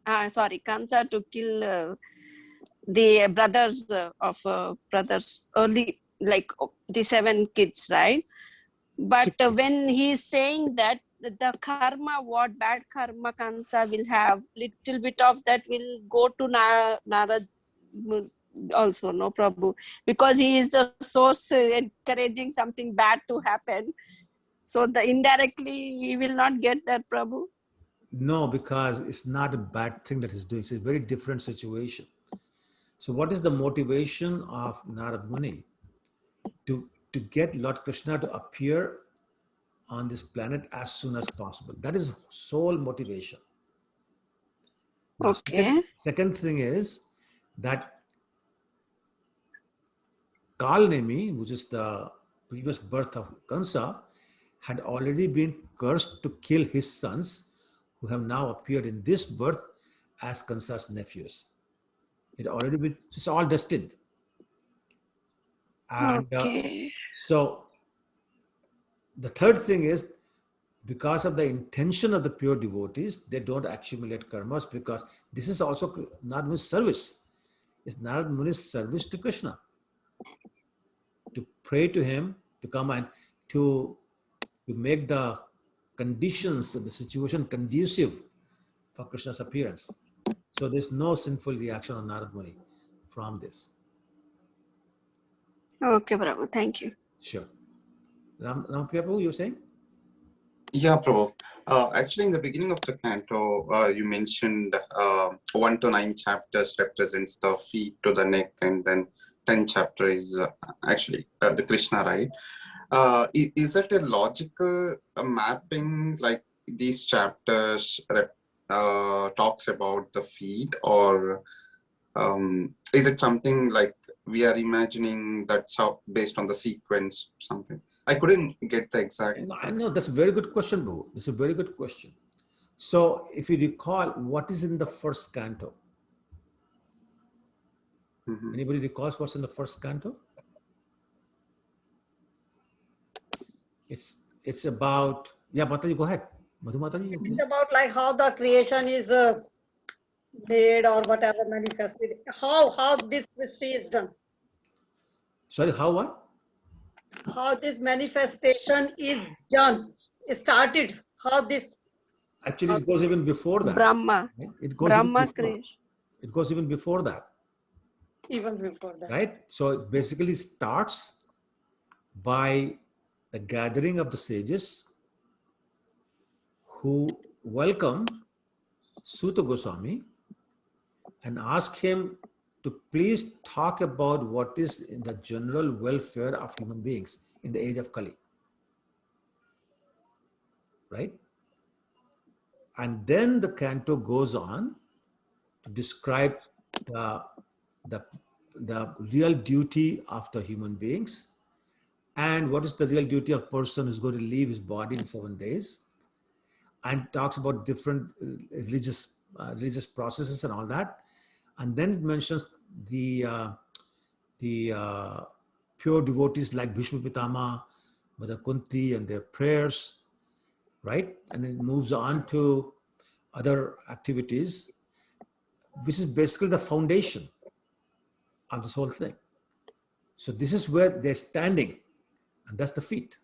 Kansa to kill the brothers early, like the 7 kids, right? But when he's saying that the karma, what bad karma Kansa will have, little bit of that will go to Narad also, no Prabhu, because he is the source encouraging something bad to happen. So the indirectly he will not get that, Prabhu. No, because it's not a bad thing that he's doing. It's a very different situation. So what is the motivation of Narad Muni? To get Lord Krishna to appear on this planet as soon as possible. That is sole motivation. Now, okay. Second thing is that Kalnemi, which is the previous birth of Kansa, had already been cursed to kill his sons, who have now appeared in this birth as Kansa's nephews. It already been, it's all destined. And so the third thing is, because of the intention of the pure devotees, they don't accumulate karmas, because this is also Narad Muni's service. It's Narad Muni's service to Krishna. To pray to him, to come and to make the conditions of the situation conducive for Krishna's appearance. So there's no sinful reaction on Narad Muni from this. Okay, Prabhu. Thank you. Sure. Ram Prabhu, you were saying? Yeah, Prabhu. Actually, in the beginning of the canto, you mentioned 1 to 9 chapters represents the feet to the neck, and then 10 chapter is actually the Krishna, right? Is that a logical mapping, like these chapters talks about the feet, or is it something like we are imagining that's how based on the sequence, something? I couldn't get the exact. I know, that's a very good question, Boo. It's a very good question. So if you recall, what is in the first canto? Mm-hmm. Anybody recalls what's in the first canto? It's about, yeah, Mataji, go ahead. Madhu Mataji. It's about like how the creation is made or whatever manifested. How this mystery is done. Sorry, how what? How this manifestation is done, started, how this... Actually, it goes even before that. Brahma. Right? It goes Brahma even before. creation. It goes even before that. Even before that. Right? So it basically starts by the gathering of the sages who welcome Suta Goswami and ask him to please talk about what is in the general welfare of human beings in the age of Kali. Right? And then the canto goes on to describe the, the real duty of the human beings and what is the real duty of person who's going to leave his body in 7 days, and talks about different religious processes and all that. And then it mentions the pure devotees like Bhishma Pitama, Mother Kunti and their prayers, right? And then it moves on to other activities, which is basically the foundation of this whole thing. So this is where they're standing, and that's the feet.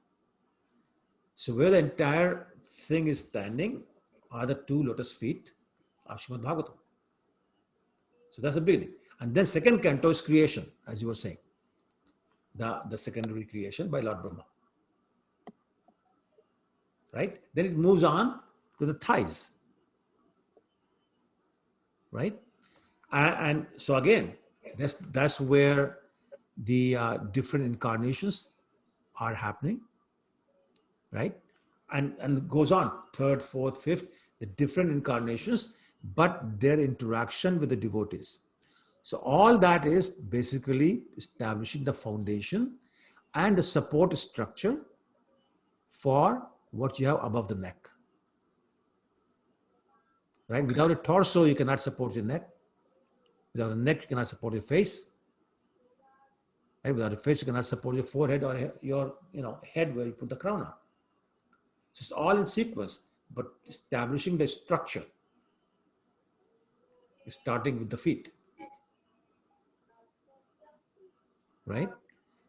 So where the entire thing is standing are the 2 lotus feet of Srimad Bhagavatam. So that's the beginning. And then second canto is creation, as you were saying. The secondary creation by Lord Brahma. Right? Then it moves on to the thighs. Right? And so again, that's where the different incarnations are happening. Right? And it goes on, 3rd, 4th, 5th, the different incarnations, but their interaction with the devotees. So all that is basically establishing the foundation and the support structure for what you have above the neck. Right? Without a torso, you cannot support your neck. Without a neck, you cannot support your face. Right? Without a face, you cannot support your forehead or your head where you put the crown on. So it's all in sequence, but establishing the structure, starting with the feet. Right?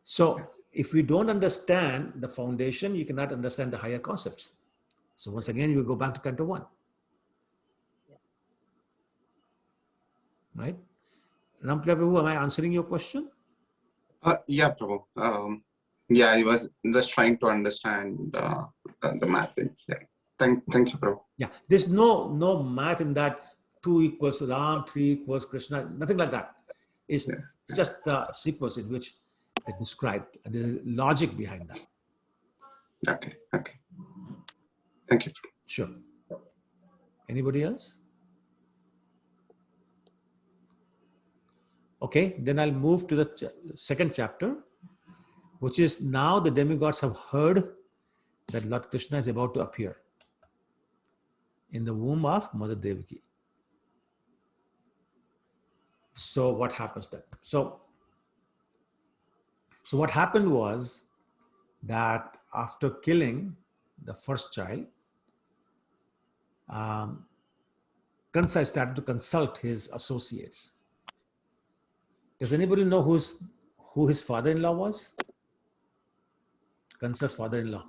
So if we don't understand the foundation, you cannot understand the higher concepts. So once again, you go back to Canto 1. Right? Ramprabhu, Prabhu, am I answering your question? Yeah, Prabhu. Yeah, I was just trying to understand the mapping. Yeah. Thank you, Prabhu. Yeah, there's no math in that 2 equals Ram, 3 equals Krishna, nothing like that. It's just the sequence in which they described, and the logic behind that. Okay. Thank you. Sure. Anybody else? Okay, then I'll move to the second chapter, which is now the demigods have heard that Lord Krishna is about to appear in the womb of Mother Devki. So what happens then? So what happened was that after killing the first child, Kansa started to consult his associates. Does anybody know who his father-in-law was? Kansa's father-in-law.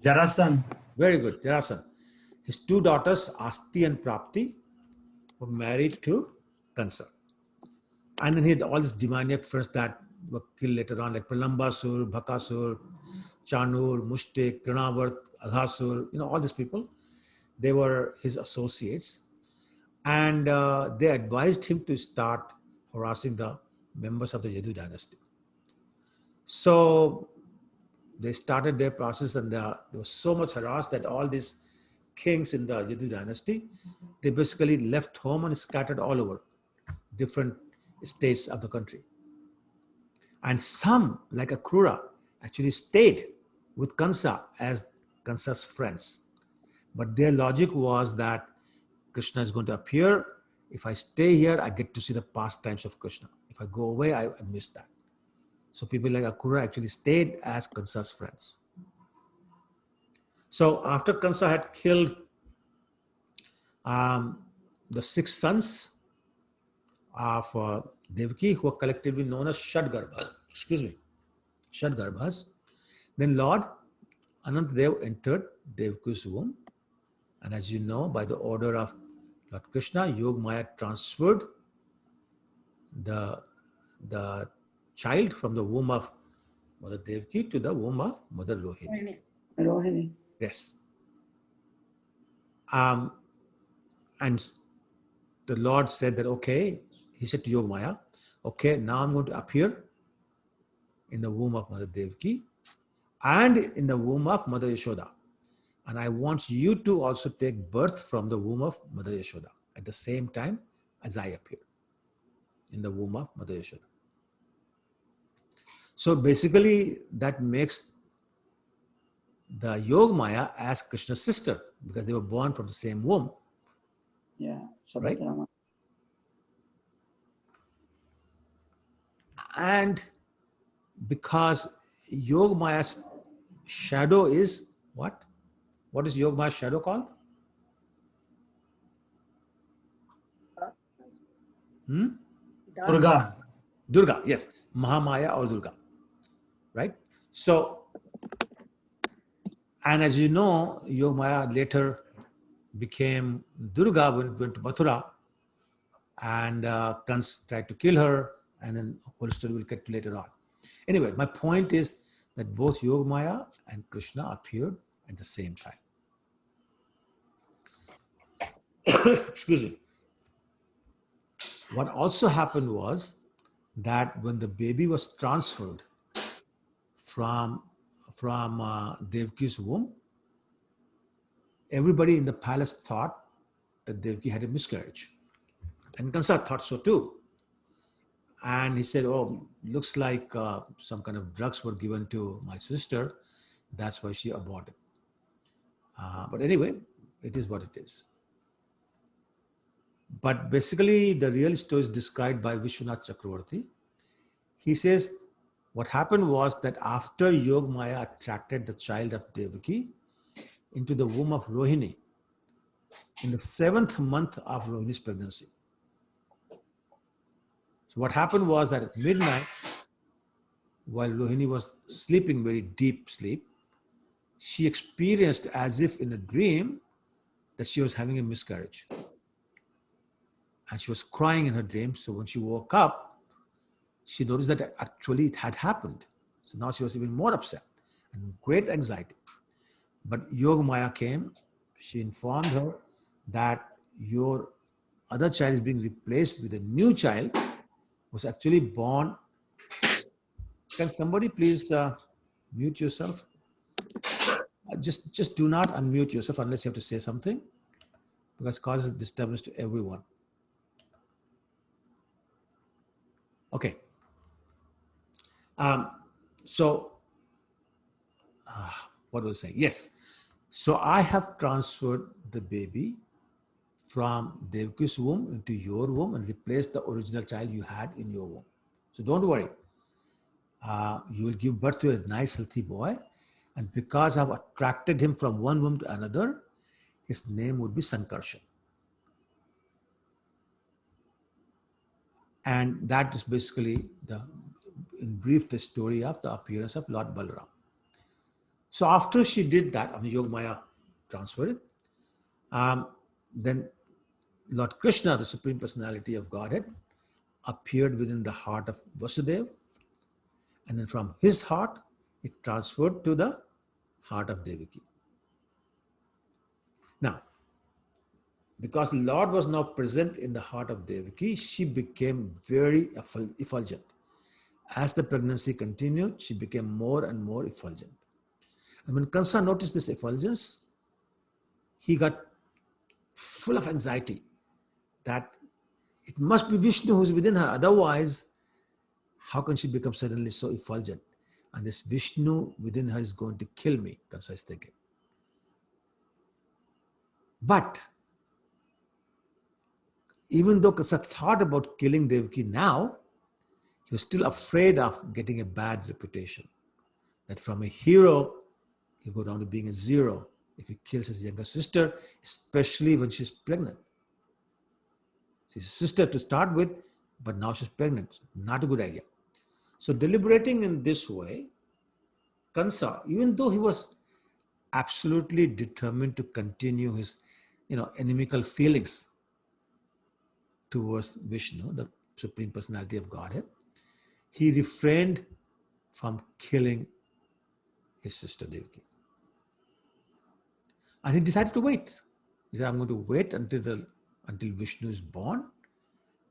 Jarasan. Very good, Jarasan. His 2 daughters, Asti and Prapti, were married to Kansa. And then he had all these demoniac friends that were killed later on, like Pralambasur, Bhakasur, Chanur, Mushtik, Trinavart, Aghasur, all these people. They were his associates. And they advised him to start harassing the members of the Yadu dynasty. So they started their process, and they were so much harassed that all these kings in the Yadu dynasty, they basically left home and scattered all over different states of the country. And some, like Akrura, actually stayed with Kansa as Kansa's friends. But their logic was that Krishna is going to appear. If I stay here, I get to see the pastimes of Krishna. If I go away, I miss that. So people like Akrura actually stayed as Kansa's friends. So after Kansa had killed the 6 sons of Devki, who are collectively known as Shadgarbhas, Shadgarbhas, then Lord Anantadev entered Devki's womb. And as you know, by the order of Lord Krishna, Yog Maya transferred the child from the womb of Mother Devki to the womb of Mother Rohini. Rohini. Yes. And the Lord said that, okay, he said to Yogamaya, okay, now I'm going to appear in the womb of Mother Devki and in the womb of Mother Yashoda. And I want you to also take birth from the womb of Mother Yashoda at the same time as I appear in the womb of Mother Yashoda. So basically that makes the Yogamaya as Krishna's sister because they were born from the same womb. Yeah. Right? Subhadrama. And because Yogamaya's shadow is what? What is Yogamaya's shadow called? Durga. Durga, yes. Mahamaya or Durga. Right? So, and as you know, Yogamaya later became Durga when went to Mathura, and Kansa tried to kill her, and then whole story will get to later on. Anyway, my point is that both Yogamaya and Krishna appeared at the same time. Excuse me. What also happened was that when the baby was transferred from Devki's womb, everybody in the palace thought that Devki had a miscarriage. And Kansa thought so too. And he said, oh, looks like some kind of drugs were given to my sister. That's why she aborted. But anyway, it is what it is. But basically, the real story is described by Vishwanath Chakravarti. He says, what happened was that after Yogamaya attracted the child of Devaki into the womb of Rohini, in the 7th month of Rohini's pregnancy. So what happened was that at midnight, while Rohini was sleeping very deep sleep, she experienced as if in a dream that she was having a miscarriage. And she was crying in her dream. So when she woke up, she noticed that actually it had happened. So now she was even more upset and great anxiety. But Yogamaya came. She informed her that your other child is being replaced with a new child who was actually born. Can somebody please mute yourself? Just do not unmute yourself unless you have to say something, because it causes disturbance to everyone. Okay. So, what was I saying? Yes. So I have transferred the baby from Devki's womb into your womb and replaced the original child you had in your womb. So don't worry. You will give birth to a nice, healthy boy. And because I've attracted him from one womb to another, his name would be Sankarshan. And that is basically, in brief, the story of the appearance of Lord Balaram. So after she did that, Yogamaya transferred it, then Lord Krishna, the Supreme Personality of Godhead, appeared within the heart of Vasudeva. And then from his heart, it transferred to the heart of Devaki. Now, because Lord was now present in the heart of Devaki, she became very effulgent. As the pregnancy continued, she became more and more effulgent. And when Kansa noticed this effulgence, he got full of anxiety that it must be Vishnu who's within her. Otherwise, how can she become suddenly so effulgent? And this Vishnu within her is going to kill me, Kansa is thinking. But even though Kansa thought about killing Devaki now, he was still afraid of getting a bad reputation. That from a hero, he'll go down to being a zero if he kills his younger sister, especially when she's pregnant. She's a sister to start with, but now she's pregnant. Not a good idea. So deliberating in this way, Kansa, even though he was absolutely determined to continue his, inimical feelings towards Vishnu, the Supreme Personality of Godhead, he refrained from killing his sister Devki. And he decided to wait. He said, I'm going to wait until Vishnu is born,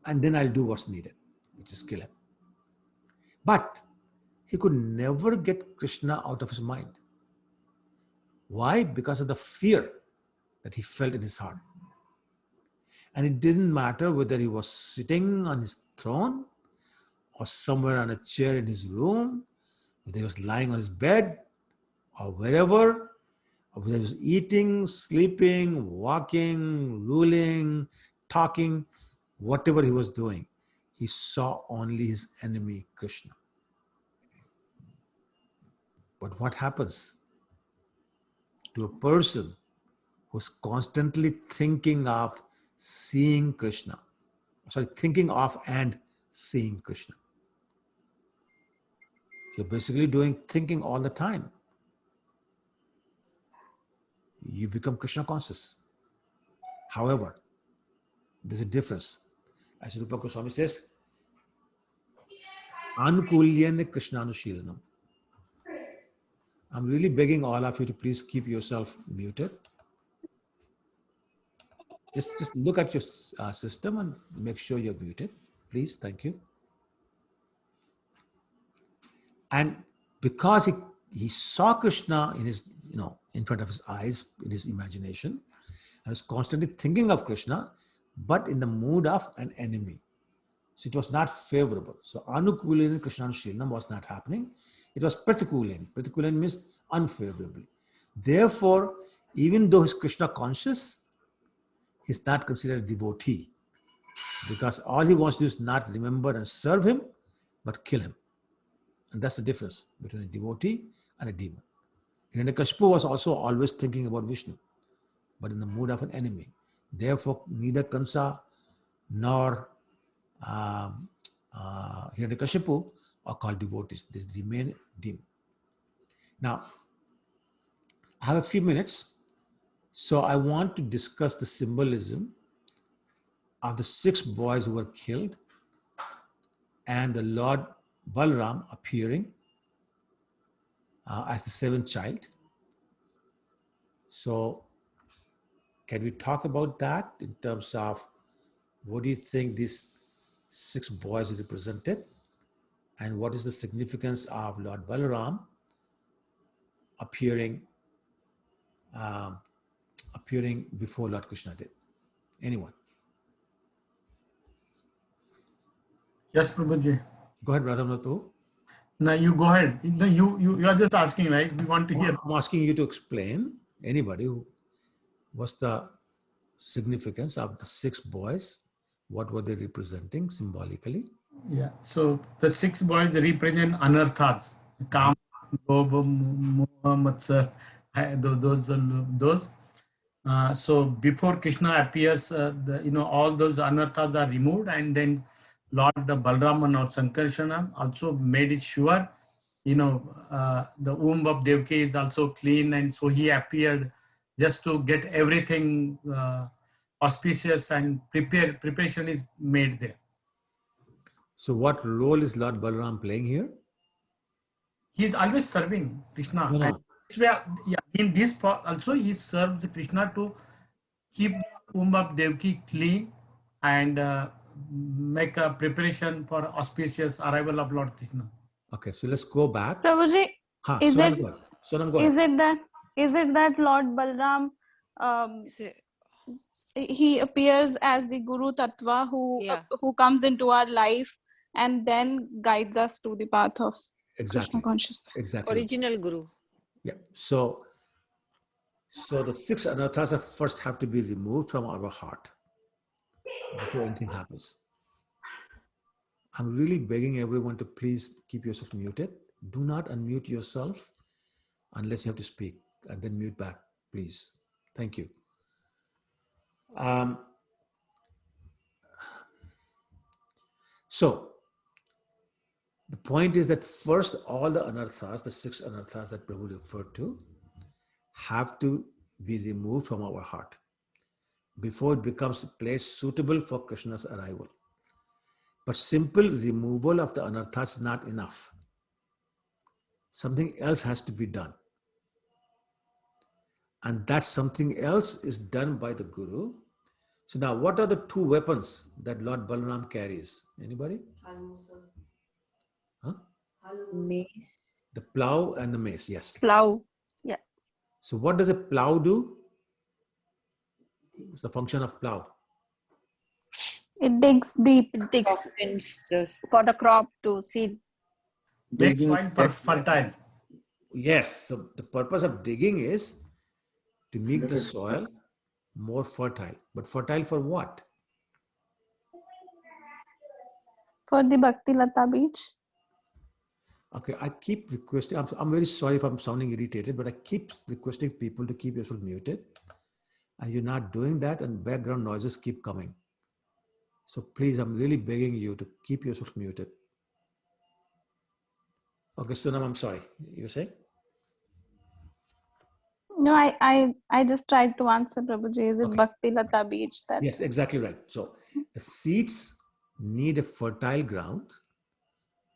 and then I'll do what's needed, which is kill him. But he could never get Krishna out of his mind. Why? Because of the fear that he felt in his heart. And it didn't matter whether he was sitting on his throne or somewhere on a chair in his room, whether he was lying on his bed or wherever, or whether he was eating, sleeping, walking, ruling, talking, whatever he was doing, he saw only his enemy, Krishna. But what happens to a person who's constantly thinking of seeing Krishna? Thinking of and seeing Krishna. You're basically thinking all the time. You become Krishna conscious. However, there's a difference. As Rupa Goswami says, Anukulyan Krishnanushilanam. I'm really begging all of you to please keep yourself muted. Just look at your system and make sure you're muted. Please, thank you. And because he saw Krishna in his, in front of his eyes, in his imagination, and was constantly thinking of Krishna, but in the mood of an enemy. So it was not favorable. So Anukulin Krishnanushilanam was not happening. It was Pratikulin. Pratikulin means unfavorably. Therefore, even though he's Krishna conscious, he's not considered a devotee, because all he wants to do is not remember and serve him, but kill him. And that's the difference between a devotee and a demon. Hiranyakashipu was also always thinking about Vishnu, but in the mood of an enemy. Therefore, neither Kansa nor Hiranyakashipu are called devotees. They remain demon. Now, I have a few minutes, so I want to discuss the symbolism of the 6 boys who were killed and the Lord Balaram appearing as the 7th child. So, can we talk about that in terms of what do you think these 6 boys represented, and what is the significance of Lord Balaram appearing before Lord Krishna did? Anyone? Yes, Prabhuji. Go ahead, Brother Natu. No, you go ahead. No, you are just asking, right? We want to hear. I'm asking you to explain, anybody, what's the significance of the 6 boys? What were they representing symbolically? Yeah. So the 6 boys represent anarthas, Kam, Lobha, Moha, Matsar, those. So before Krishna appears, all those anarthas are removed, and then Lord Balarama or Sankarsana also made it sure, the womb of Devki is also clean, and so he appeared just to get everything auspicious, and preparation is made there. So what role is Lord Balaram playing here? He is always serving Krishna. No. And in this part also he serves Krishna to keep the womb of Devki clean and make a preparation for auspicious arrival of Lord Krishna. Okay, so let's go back. Prabhuji, is Sonam, it go ahead. Sonam, go ahead. is it that Lord Balaram he appears as the Guru Tattva who comes into our life and then guides us to the path of Krishna consciousness? Exactly. Original Guru. Yeah. So the 6 anarthas first have to be removed from our heart before anything happens. I'm really begging everyone to please keep yourself muted. Do not unmute yourself unless you have to speak, and then mute back, please. Thank you. So the point is that first all the anarthas, the 6 anarthas that Prabhu referred to, have to be removed from our heart before it becomes a place suitable for Krishna's arrival. But simple removal of the anarthas is not enough. Something else has to be done. And that something else is done by the Guru. So now, what are the two weapons that Lord Balaram carries? Anybody? Huh? Mace. The plow and the mace, yes. Plow, yeah. So what does a plow do? It's the function of plow. It digs deep. It digs Softens the for the crop to seed. Makes Digging soil fertile. Yes, so the purpose of digging is to make the soil more fertile. But fertile for what? For the Bhakti Lata Beach. Okay, I keep requesting, I'm very sorry if I'm sounding irritated, but I keep requesting people to keep yourself muted. And you're not doing that, and background noises keep coming. So please, I'm really begging you to keep yourself muted. Okay, Sunam, I'm sorry. You say? No, I just tried to answer, Prabhuji. Is it Okay. Bhakti Lata Beach? That Yes, exactly right. So the seeds need a fertile ground,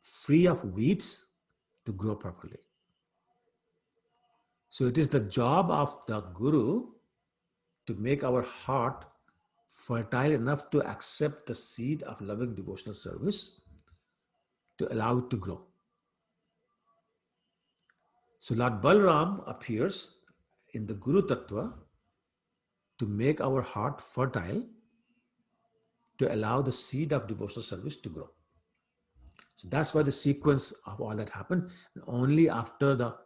free of weeds, to grow properly. So it is the job of the Guru to make our heart fertile enough to accept the seed of loving devotional service, to allow it to grow. So Lord Balaram appears in the Guru Tattva to make our heart fertile, to allow the seed of devotional service to grow. So that's why the sequence of all that happened. And only after the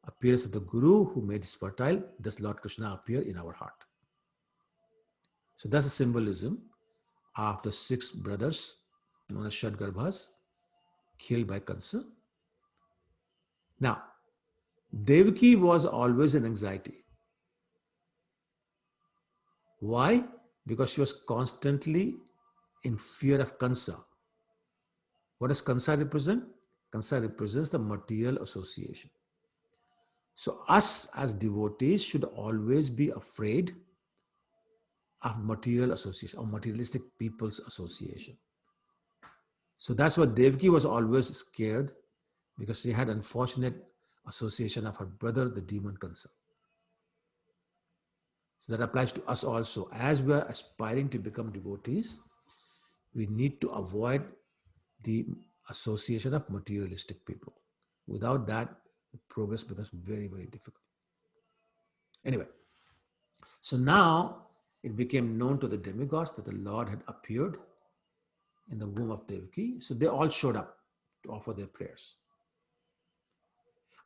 appearance of the Guru who made us fertile does Lord Krishna appear in our heart. So that's the symbolism of the 6 brothers known as Shadgarbhas killed by Kansa. Now, Devki was always in anxiety. Why? Because she was constantly in fear of Kansa. What does Kansa represent? Kansa represents the material association. So us as devotees should always be afraid of material association, or materialistic people's association. So that's why Devki was always scared, because she had unfortunate association of her brother, the demon Kansa. So that applies to us also. As we are aspiring to become devotees, we need to avoid the association of materialistic people. Without that, progress becomes very, very difficult. Anyway, so now it became known to the demigods that the Lord had appeared in the womb of Devaki. So they all showed up to offer their prayers.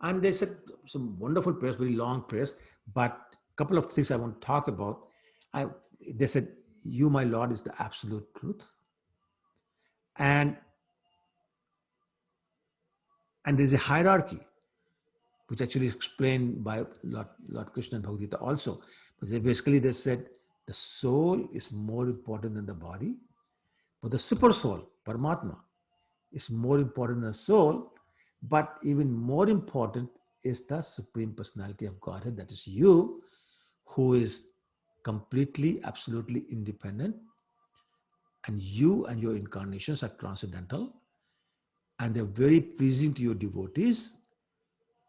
And they said some wonderful prayers, very long prayers, but a couple of things I want to talk about. They said, "You, my Lord, is the absolute truth." And there's a hierarchy, which actually is explained by Lord Krishna and Bhagavad Gita also. But they said the soul is more important than the body, but the super soul, Paramatma, is more important than the soul. But even more important is the Supreme Personality of Godhead, that is you, who is completely, absolutely independent. And you and your incarnations are transcendental. And they're very pleasing to your devotees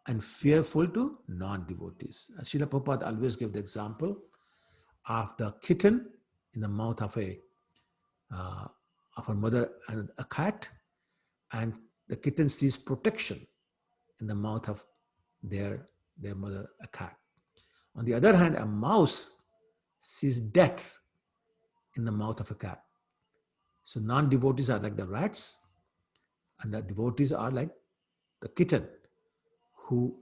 and fearful to non-devotees. Srila Prabhupada always gave the example of the kitten in the mouth of a mother and a cat, and the kitten sees protection in the mouth of their mother, a cat. On the other hand, a mouse sees death in the mouth of a cat. So non-devotees are like the rats, and the devotees are like the kitten, who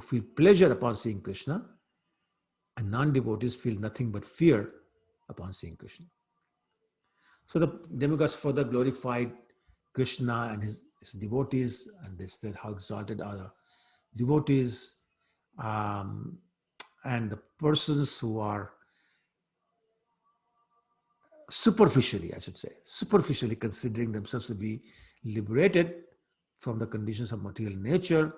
feel pleasure upon seeing Krishna, and non-devotees feel nothing but fear upon seeing Krishna. So the demigods further glorified Krishna and his devotees, and they said how exalted are the devotees, and the persons who are superficially considering themselves to be liberated from the conditions of material nature,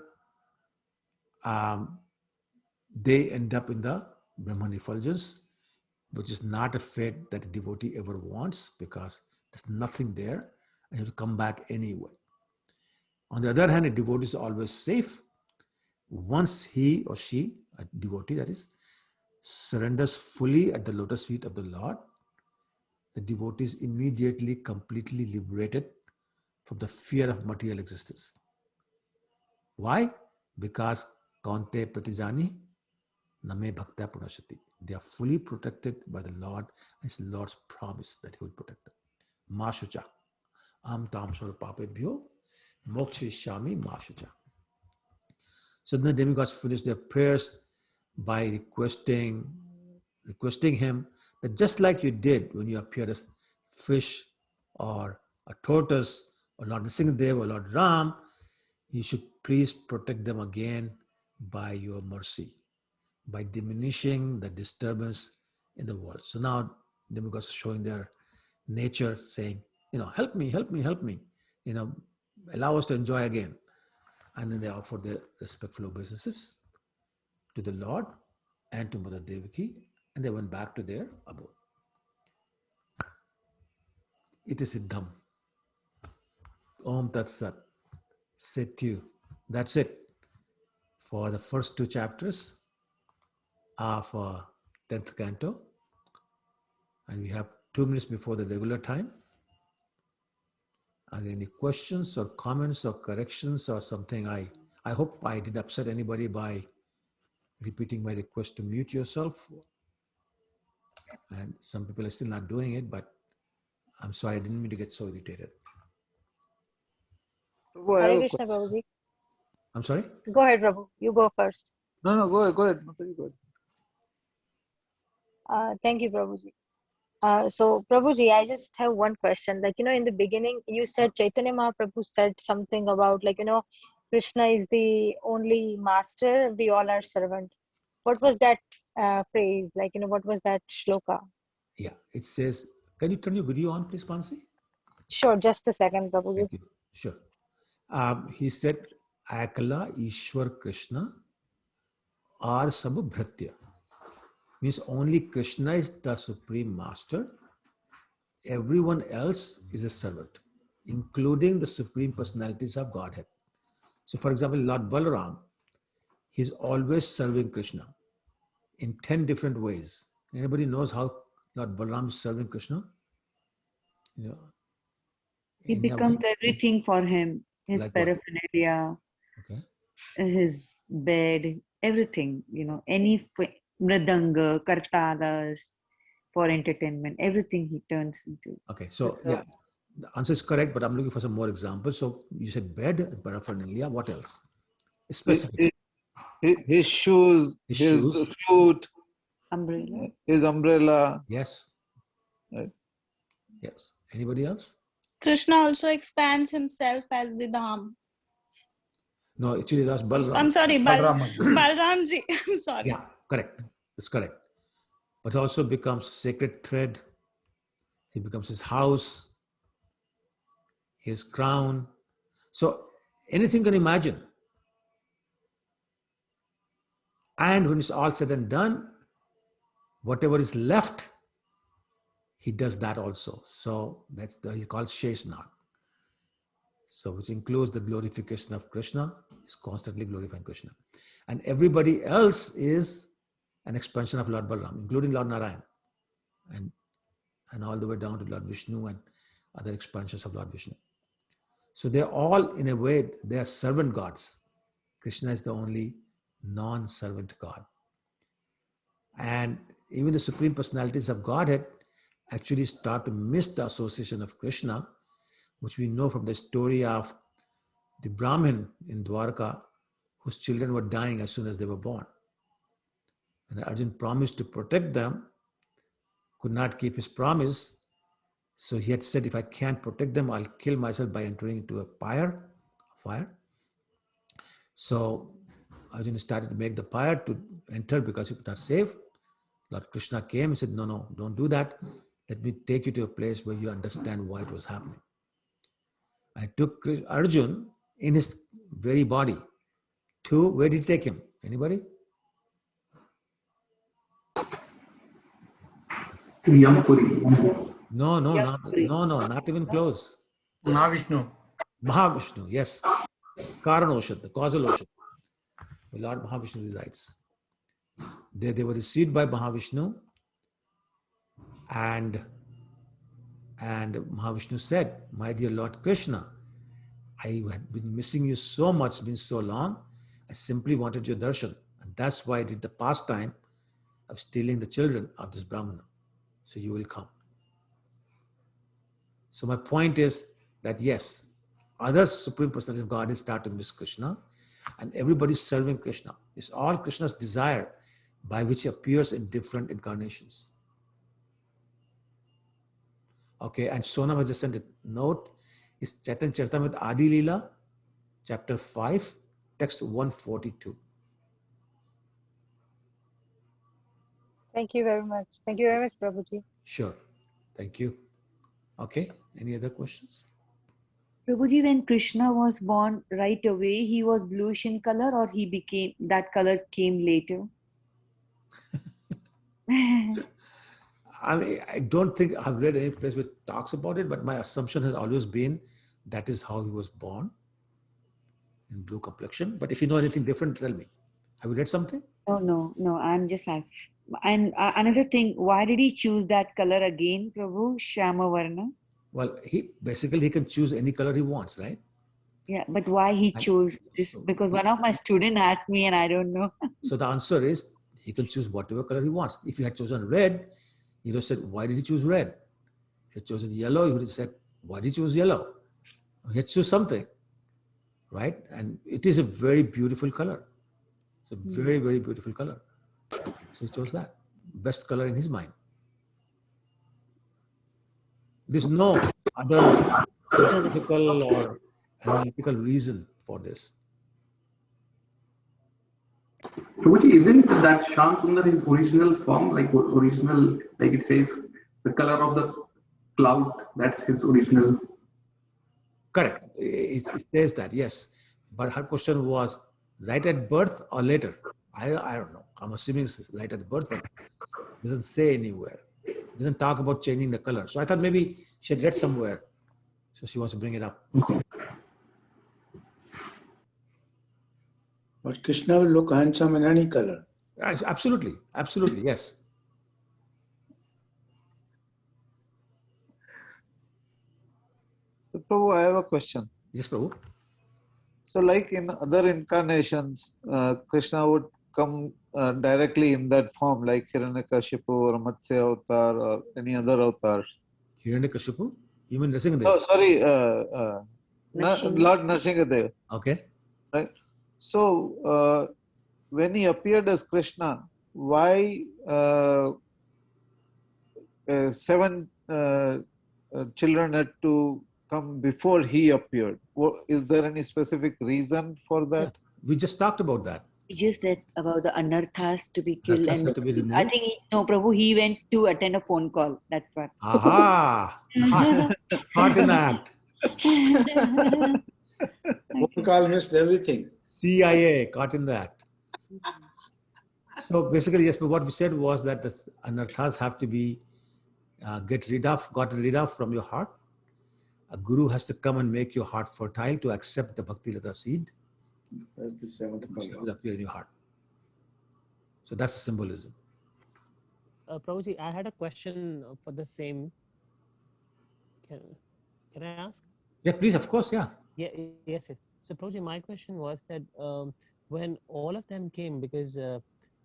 they end up in the Brahman effulgence, which is not a fate that a devotee ever wants, because There's nothing there, and you have to come back anyway. On the other hand, a devotee is always safe once he or she, a devotee that is, surrenders fully at the lotus feet of the Lord. The devotee is immediately, completely liberated from the fear of material existence. Why? Because Kante Pratijani Name Bhakta Punashati. They are fully protected by the Lord. It's the Lord's promise that He will protect them. Ma Shucha. Am Tam Sura Papebhyo Mokshishami Ma Shucha. So then the demigods finished their prayers by requesting him that just like you did when you appeared as fish or a tortoise or Lord Nrsimhadev or Lord Ram, you should please protect them again by your mercy, by diminishing the disturbance in the world. So now demigods are showing their nature, saying, help me, help me, help me. Allow us to enjoy again. And then they offer their respectful obeisances to the Lord and to Mother Devaki, and they went back to their abode. It is Siddham. Om Tat Sat. Setyu. That's it for the first 2 chapters of 10th Canto. And we have 2 minutes before the regular time. Are there any questions or comments or corrections or something? I hope I didn't upset anybody by repeating my request to mute yourself. And some people are still not doing it, but I'm sorry, I didn't mean to get so irritated. Prabhu, I have Hare a Krishna, question. Prabhuji. I'm sorry? Go ahead, Prabhu. You go first. No, go ahead. Mataji, go ahead. Thank you, Prabhuji. So, Prabhuji, I just have one question. In the beginning, you said Chaitanya Mahaprabhu said something about, Krishna is the only master, we all are servant. What was that phrase? What was that shloka? Yeah, it says, can you turn your video on, please, Pansi? Sure, just a second, Prabhuji. Thank you. Sure. He said, Akala Ishwar Krishna are Sabhubhratya. Means only Krishna is the supreme master. Everyone else is a servant, including the supreme personalities of Godhead. So, for example, Lord Balaram, he's always serving Krishna in 10 different ways. Anybody knows how Lord Balaram is serving Krishna? He becomes everything for him. His Like paraphernalia, okay. His bed, everything, any mridanga, kartalas for entertainment, everything he turns into. Okay, so yeah, the answer is correct, but I'm looking for some more examples. So you said bed and paraphernalia. What else? Specific. His shoes, his flute, umbrella. His umbrella. Yes. Right. Yes. Anybody else? Krishna also expands himself as the Dham. No, actually that's Balaram. I'm sorry, Balaram. Balramji. I'm sorry. Yeah, correct. That's correct. But also becomes sacred thread. He becomes his house, his crown. So anything you can imagine. And when it's all said and done, whatever is left, he does that also. So that's he calls Sheshnag. So which includes the glorification of Krishna, is constantly glorifying Krishna. And everybody else is an expansion of Lord Balaram, including Lord Narayan. And all the way down to Lord Vishnu and other expansions of Lord Vishnu. So they're all, in a way, they are servant gods. Krishna is the only non-servant God. And even the supreme personalities of Godhead actually start to miss the association of Krishna, which we know from the story of the Brahmin in Dwarka, whose children were dying as soon as they were born. And Arjuna promised to protect them, could not keep his promise. So he had said, if I can't protect them, I'll kill myself by entering into a fire. So Arjuna started to make the pyre to enter because he could not save. Lord Krishna came and said, no, don't do that. Let me take you to a place where you understand why it was happening. I took Arjuna in his very body to, where did he take him? Anybody? To Yampuri. No, not even close. Mahavishnu. Mahavishnu, yes. Karan ocean, the causal ocean, where Lord Mahavishnu resides. They were received by Mahavishnu, and Mahavishnu said, "My dear Lord Krishna, I had been missing you so much, it's been so long. I simply wanted your darshan. And that's why I did the pastime of stealing the children of this Brahmana. So you will come." So my point is that yes, other Supreme Personality of Godhead start to miss Krishna, and everybody's serving Krishna. It's all Krishna's desire by which he appears in different incarnations. Okay, and Sonam has just sent a note. It's Chaitanya Charitamrita Adi Leela, chapter 5, text 142. Thank you very much. Thank you very much, Prabhuji. Sure. Thank you. Okay, any other questions? Prabhuji, when Krishna was born right away, he was bluish in color, or he became, that color came later? I mean, I don't think I've read any place where it talks about it, but my assumption has always been that is how he was born, in blue complexion. But if you know anything different, tell me. Have you read something? No, I'm just like, and another thing, why did he choose that color again, Prabhu, Shama Varna? Well, he can choose any color he wants, right? Yeah, but why he chose this? Because one of my students asked me and I don't know. So the answer is he can choose whatever color he wants. If he had chosen red, he would have said, why did he choose red? If he had chosen yellow, he would have said, why did he choose yellow? He had to choose something, right? And it is a very beautiful color. It's a very, very beautiful color. So he chose that. Best color in his mind. There's no other philosophical or analytical reason for this. Prabhuji, isn't that Shyam Sundar his original form, like original, like it says, the color of the cloud, that's his original? Correct. It says that, yes. But her question was, right at birth or later? I don't know. I'm assuming it's right at birth, but it doesn't say anywhere. It doesn't talk about changing the color. So I thought maybe she had read somewhere. So she wants to bring it up. But Krishna will look handsome in any color. Absolutely. Absolutely, yes. So, Prabhu, I have a question. Yes, Prabhu. So, like in other incarnations, Krishna would come directly in that form, like Hiranyakashipu or Matsya avatar or any other avatar. Hiranyakashipu? You mean Nrsimhadev? Oh, sorry, Lord Nrsimhadev. Okay. Right. So, when he appeared as Krishna, why 7 children had to come before he appeared? Is there any specific reason for that? Yeah, we just talked about that. Just that about the anarthas to be killed. Anarthas And have to be removed. I think, no, Prabhu, he went to attend a phone call. That's what. Aha! Hot in the act. Phone call missed everything. CIA, caught in the act. So basically, yes, but what we said was that the anarthas have to be gotten rid of from your heart. A guru has to come and make your heart fertile to accept the Bhakti Lata seed. That's the 7th It color. will appear in your heart. So that's the symbolism. Prabhuji, I had a question for the same. Can I ask? Yeah, please, of course, yeah. Yes. So, Prabhuji, my question was that when all of them came, because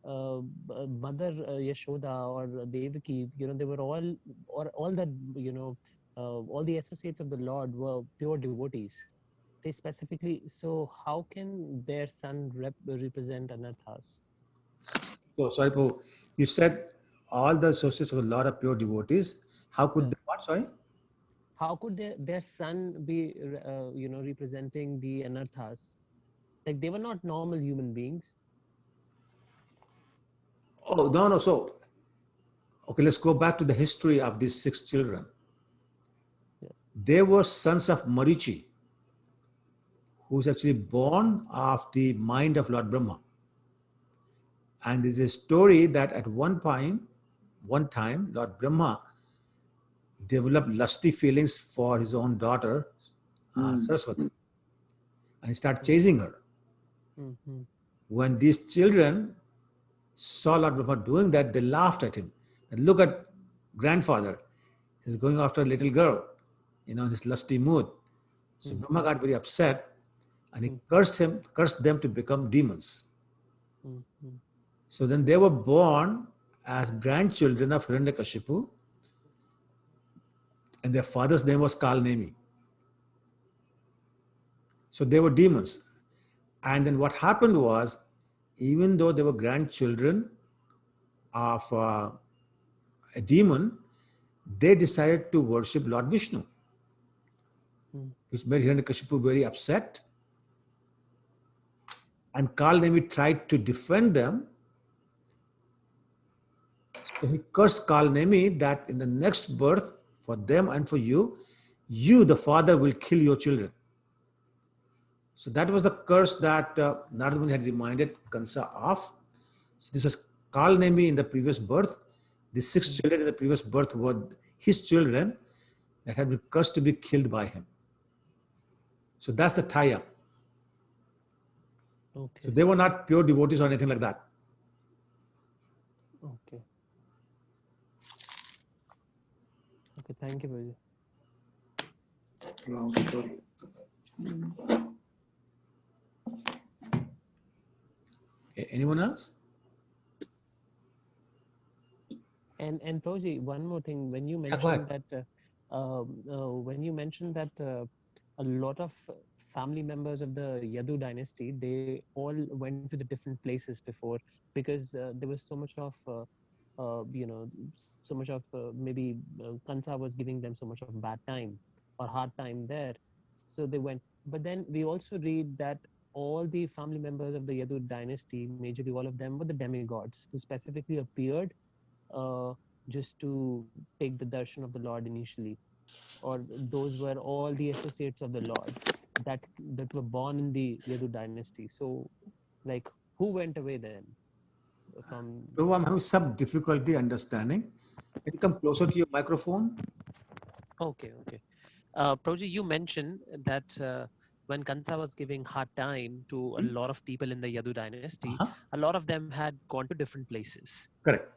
Mother Yashoda or Devki, they were all, or all that, all the associates of the Lord were pure devotees. They specifically, so how can their son represent anarthas? So, sorry, Prabhu, you said all the associates of the Lord are pure devotees. How could they, what, sorry? How could their son be, representing the anarthas? Like, they were not normal human beings. Oh, no. So, okay, let's go back to the history of these 6 children. Yeah. They were sons of Marichi, who's actually born of the mind of Lord Brahma. And there's a story that at one time, Lord Brahma developed lusty feelings for his own daughter, Saraswati, and he started chasing her. When these children saw Lord Brahma doing that, they laughed at him. And look at grandfather, he's going after a little girl, in this lusty mood. So Brahma got very upset, and he cursed them to become demons. So then they were born as grandchildren of Hiranyakashipu, and their father's name was Kalnemi. So they were demons. And then what happened was, even though they were grandchildren of a demon, they decided to worship Lord Vishnu, which made Hiranyakashipu very upset. And Kalnemi tried to defend them. So he cursed Kalnemi that in the next birth, for them and for you, the father, will kill your children. So that was the curse that Narada Muni had reminded Kansa of. So this was Kalnemi in the previous birth. The 6 children in the previous birth were his children that had been cursed to be killed by him. So that's the tie-up. Okay. So they were not pure devotees or anything like that. Okay. Okay, thank you, Prabhuji. Long story. Okay, anyone else? And Prabhuji, one more thing. When you go mentioned ahead. that, a lot of family members of the Yadu dynasty, they all went to the different places before, because there was so much of maybe Kansa was giving them so much of bad time or hard time there, so they went. But then we also read that all the family members of the Yadu dynasty, majorly all of them, were the demigods who specifically appeared just to take the darshan of the Lord initially, or those were all the associates of the Lord that were born in the Yadu dynasty. So, like, who went away then from? So I'm having some difficulty understanding. Can you come closer to your microphone? Okay. Prabhuji, you mentioned that when Kansa was giving hard time to a lot of people in the Yadu dynasty, a lot of them had gone to different places. Correct.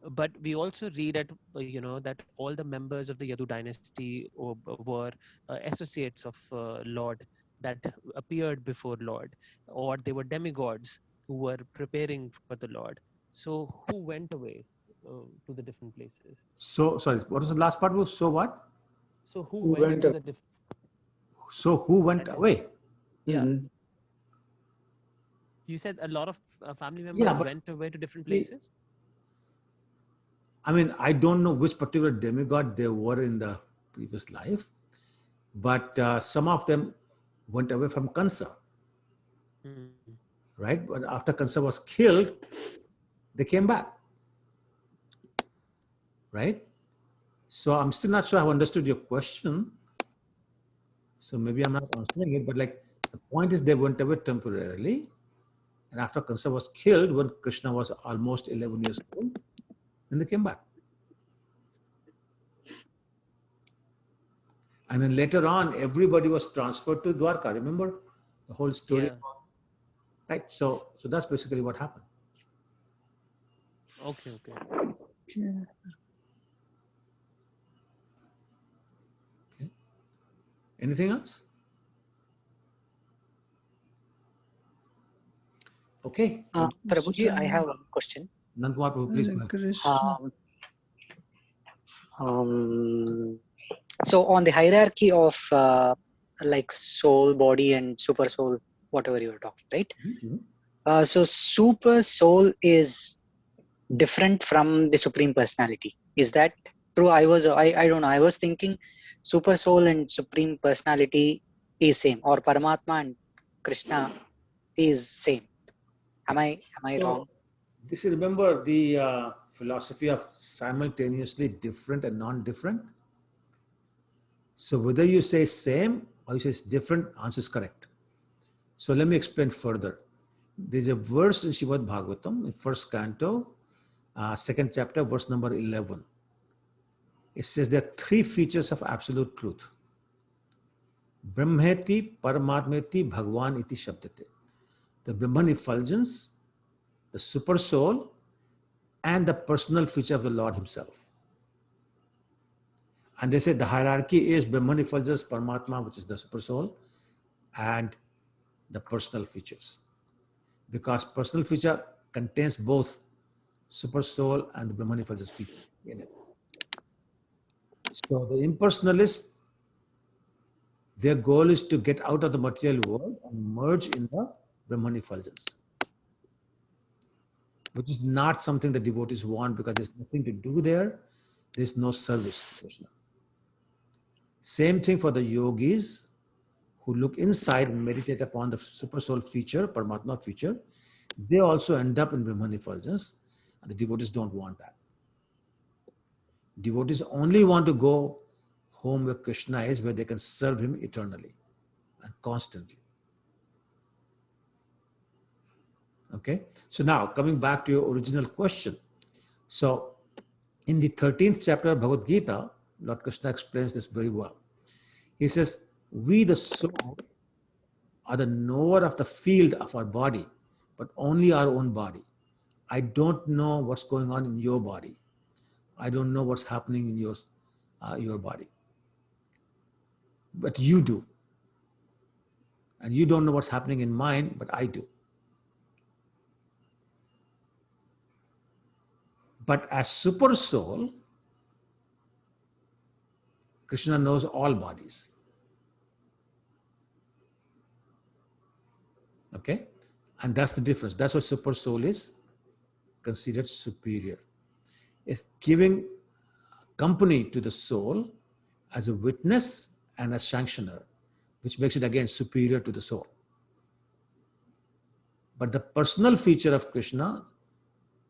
But we also read that all the members of the Yadu dynasty were associates of Lord that appeared before Lord, or they were demigods who were preparing for the Lord. So who went away to the different places? So, sorry, what was the last part? So what? So who went to the different? So who went away? Yeah. You said a lot of family members went away to different places? I mean, I don't know which particular demigod they were in the previous life, but some of them went away from Kansa, right? But after Kansa was killed, they came back, right? So I'm still not sure I've understood your question. So maybe I'm not answering it, but like the point is they went away temporarily. And after Kansa was killed, when Krishna was almost 11 years old, then they came back. And then later on, everybody was transferred to Dwarka. Remember the whole story? Yeah. Right. So that's basically what happened. Okay. Yeah. Okay. Anything else? Okay. Prabhuji, I have one question. Nandkumar Prabhu, please go ahead. So on the hierarchy of like soul, body, and super soul, whatever you are talking, right? So super soul is different from the supreme personality. Is that true? I don't know. I was thinking super soul and supreme personality is same, or Paramatma and Krishna is same. Am I wrong? This is, remember the philosophy of simultaneously different and non-different. So whether you say same or you say it's different, answer is correct. So let me explain further. There's a verse in Srimad Bhagavatam, in first canto, second chapter, verse number 11. it says there are three features of absolute truth. Brahmeti, Paramatmeti, Bhagwan iti Shabdate. The Brahman effulgence, the super soul, and the personal feature of the Lord himself. And they say the hierarchy is Brahman effulgence, Paramatma, which is the super soul, and the personal features. Because personal feature contains both super soul and the Brahman effulgence feature in it. So the impersonalists, their goal is to get out of the material world and merge in the Brahman effulgence, which is not something the devotees want because there's nothing to do there. There's no service to Krishna. Same thing for the yogis who look inside and meditate upon the super soul feature, Paramatma feature. They also end up in Brahman effulgence, and the devotees don't want that. Devotees only want to go home where Krishna is, where they can serve him eternally and constantly. Okay, so now coming back to your original question. So in the 13th chapter of Bhagavad Gita, Lord Krishna explains this very well. He says, we the soul are the knower of the field of our body, but only our own body. I don't know what's going on in your body. I don't know what's happening in your body. But you do. And you don't know what's happening in mine, but I do. But as super soul, Krishna knows all bodies. Okay? And that's the difference. That's why super soul is considered superior. It's giving company to the soul as a witness and a sanctioner, which makes it again superior to the soul. But the personal feature of Krishna,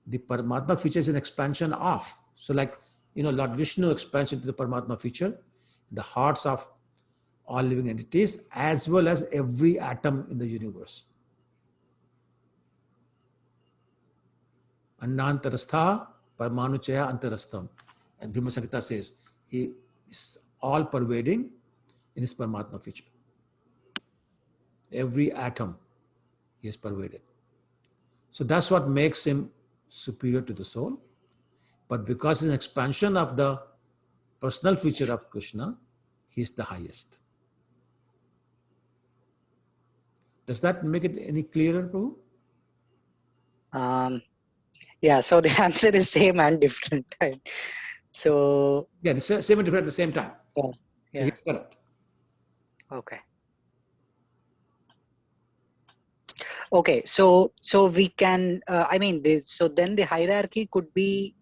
the Paramatma feature is an expansion of. So like, Lord Vishnu expands into the Paramatma feature, the hearts of all living entities, as well as every atom in the universe. Annantarastha Paramanuchaya Antarastham. And Bhima Samhita says, he is all pervading in his Paramatma feature. Every atom he is pervaded. So that's what makes him superior to the soul. But because he's an expansion of the personal feature of Krishna, he is the highest. Does that make it any clearer, Prabhu? Yeah, so the answer is same and different. Right? So yeah, the same and different at the same time. Yeah. So he's correct. Okay. Okay, so we can. So then the hierarchy could be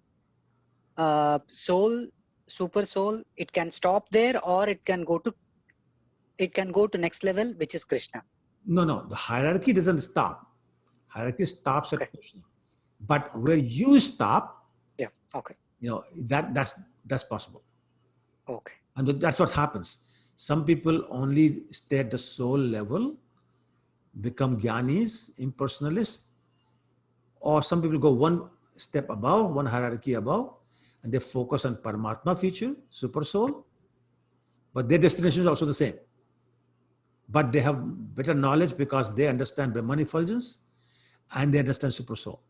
soul, super soul. It can stop there, or it can go to next level, which is Krishna. No. The hierarchy doesn't stop. Hierarchy stops at Krishna. But where you stop, yeah, okay, that's possible. Okay. And that's what happens. Some people only stay at the soul level, become jnanis, impersonalists, or some people go one step above, one hierarchy above, and they focus on Paramatma feature, super soul, but their destination is also the same. But they have better knowledge because they understand Brahman effulgence and they understand super soul.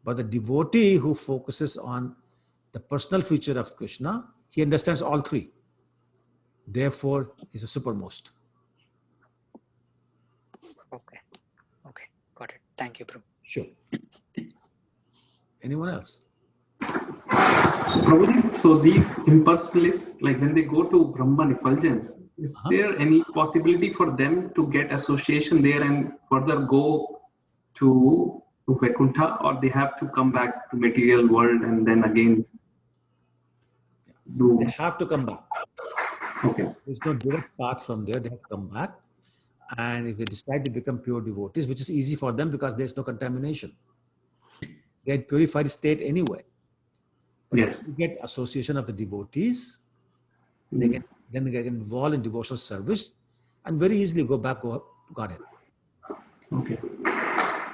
But the devotee who focuses on the personal feature of Krishna, he understands all three. Therefore, he's the supermost. Okay, got it. Thank you, Prabhu. Sure. Anyone else? Prabhuji, so these impersonalists, like when they go to Brahman effulgence, is there any possibility for them to get association there and further go to Vaikuntha, or they have to come back to material world and then again do? They have to come back. Okay. There's no direct path from there. They have to come back. And if they decide to become pure devotees, which is easy for them because there's no contamination, they're in purified state anyway. But yes. if you get association of the devotees, then they get involved in devotional service and very easily go back to Godhead. Okay.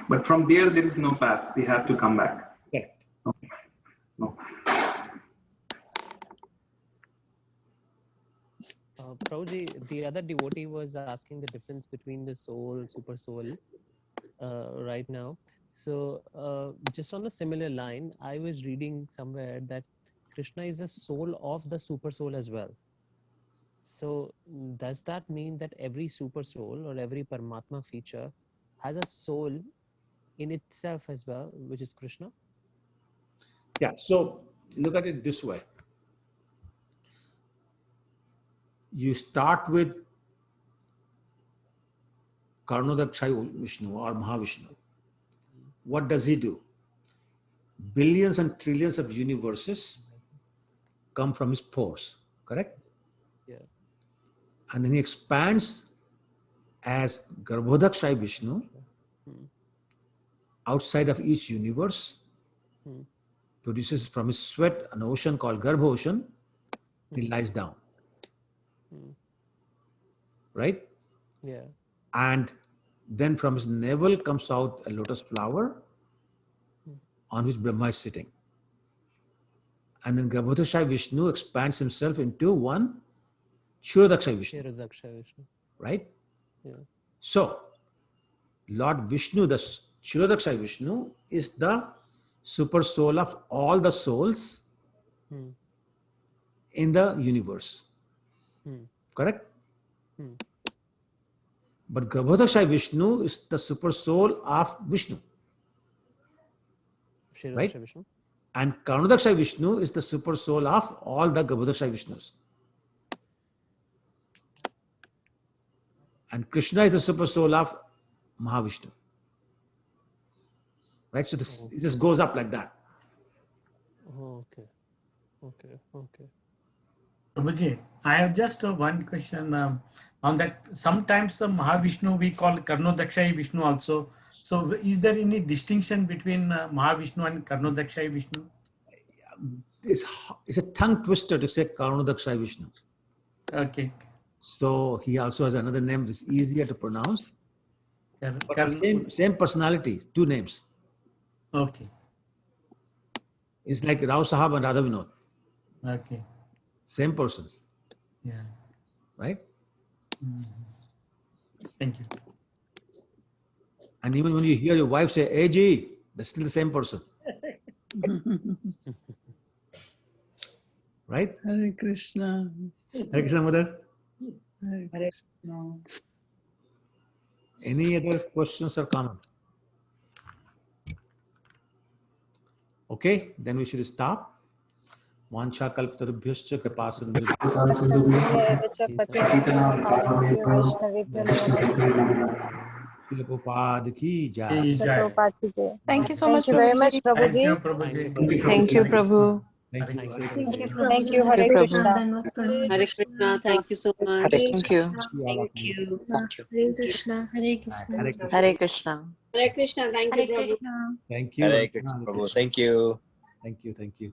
But from there is no path. They have to come back. Correct. Okay. No. Prabhuji, the other devotee was asking the difference between the soul, super soul, right now. So just on a similar line, I was reading somewhere that Krishna is the soul of the super soul as well. So does that mean that every super soul or every Paramatma feature has a soul in itself as well, which is Krishna? Yeah, so look at it this way. You start with Karnodakshay Vishnu or Mahavishnu. What does he do? Billions and trillions of universes come from his pores, correct? Yeah. And then he expands as Garbhodakshay Vishnu outside of each universe, produces from his sweat an ocean called Garbha Ocean. He lies down, right? Yeah. And then from his navel comes out a lotus flower on which Brahma is sitting. And then Garbhodakshay Vishnu expands himself into one Kshirodakshay Vishnu, right? Yeah. So, Lord Vishnu, the Kshirodakshay Vishnu, is the super soul of all the souls in the universe. Correct? But Garbhodakshay Vishnu is the super soul of Vishnu. Right? Vishnu. And Karnodakshay Vishnu is the super soul of all the Garbhodakshay Vishnus. And Krishna is the super soul of Mahavishnu. Right? So this, it just goes up like that. Oh, okay. Okay. Prabhuji, I have just one question on that. Sometimes Mahavishnu we call Karnodakshay Vishnu also. So is there any distinction between Mahavishnu and Karnodakshay Vishnu? It's a tongue twister to say Karnodakshay Vishnu. Okay. So he also has another name that's easier to pronounce. But the same personality, two names. Okay. It's like Rao Sahab and Radha Vinod. Okay. Same persons. Yeah. Right? Thank you. And even when you hear your wife say, "Hey, G," that's still the same person. Right? Hare Krishna. Hare Krishna, Mother. Hare Krishna. Any other questions or comments? Okay, then we should stop. Vancha kalpatarubhyascha kripasindhu. Srila Prabhupada ki jai. Thank you so Thank much, you very much, Prabhuji. Prabhuji. Thank you, Prabhu. Thank you. Thank you, Hare Krishna. Hare Krishna. Thank you so much. Thank you. Thank you. Hare Krishna. Hare Krishna. Hare Krishna. Hare Krishna. Hare Krishna. Thank you, Prabhu. Thank you. Hare Krishna, Prabhu. Thank you. Thank you.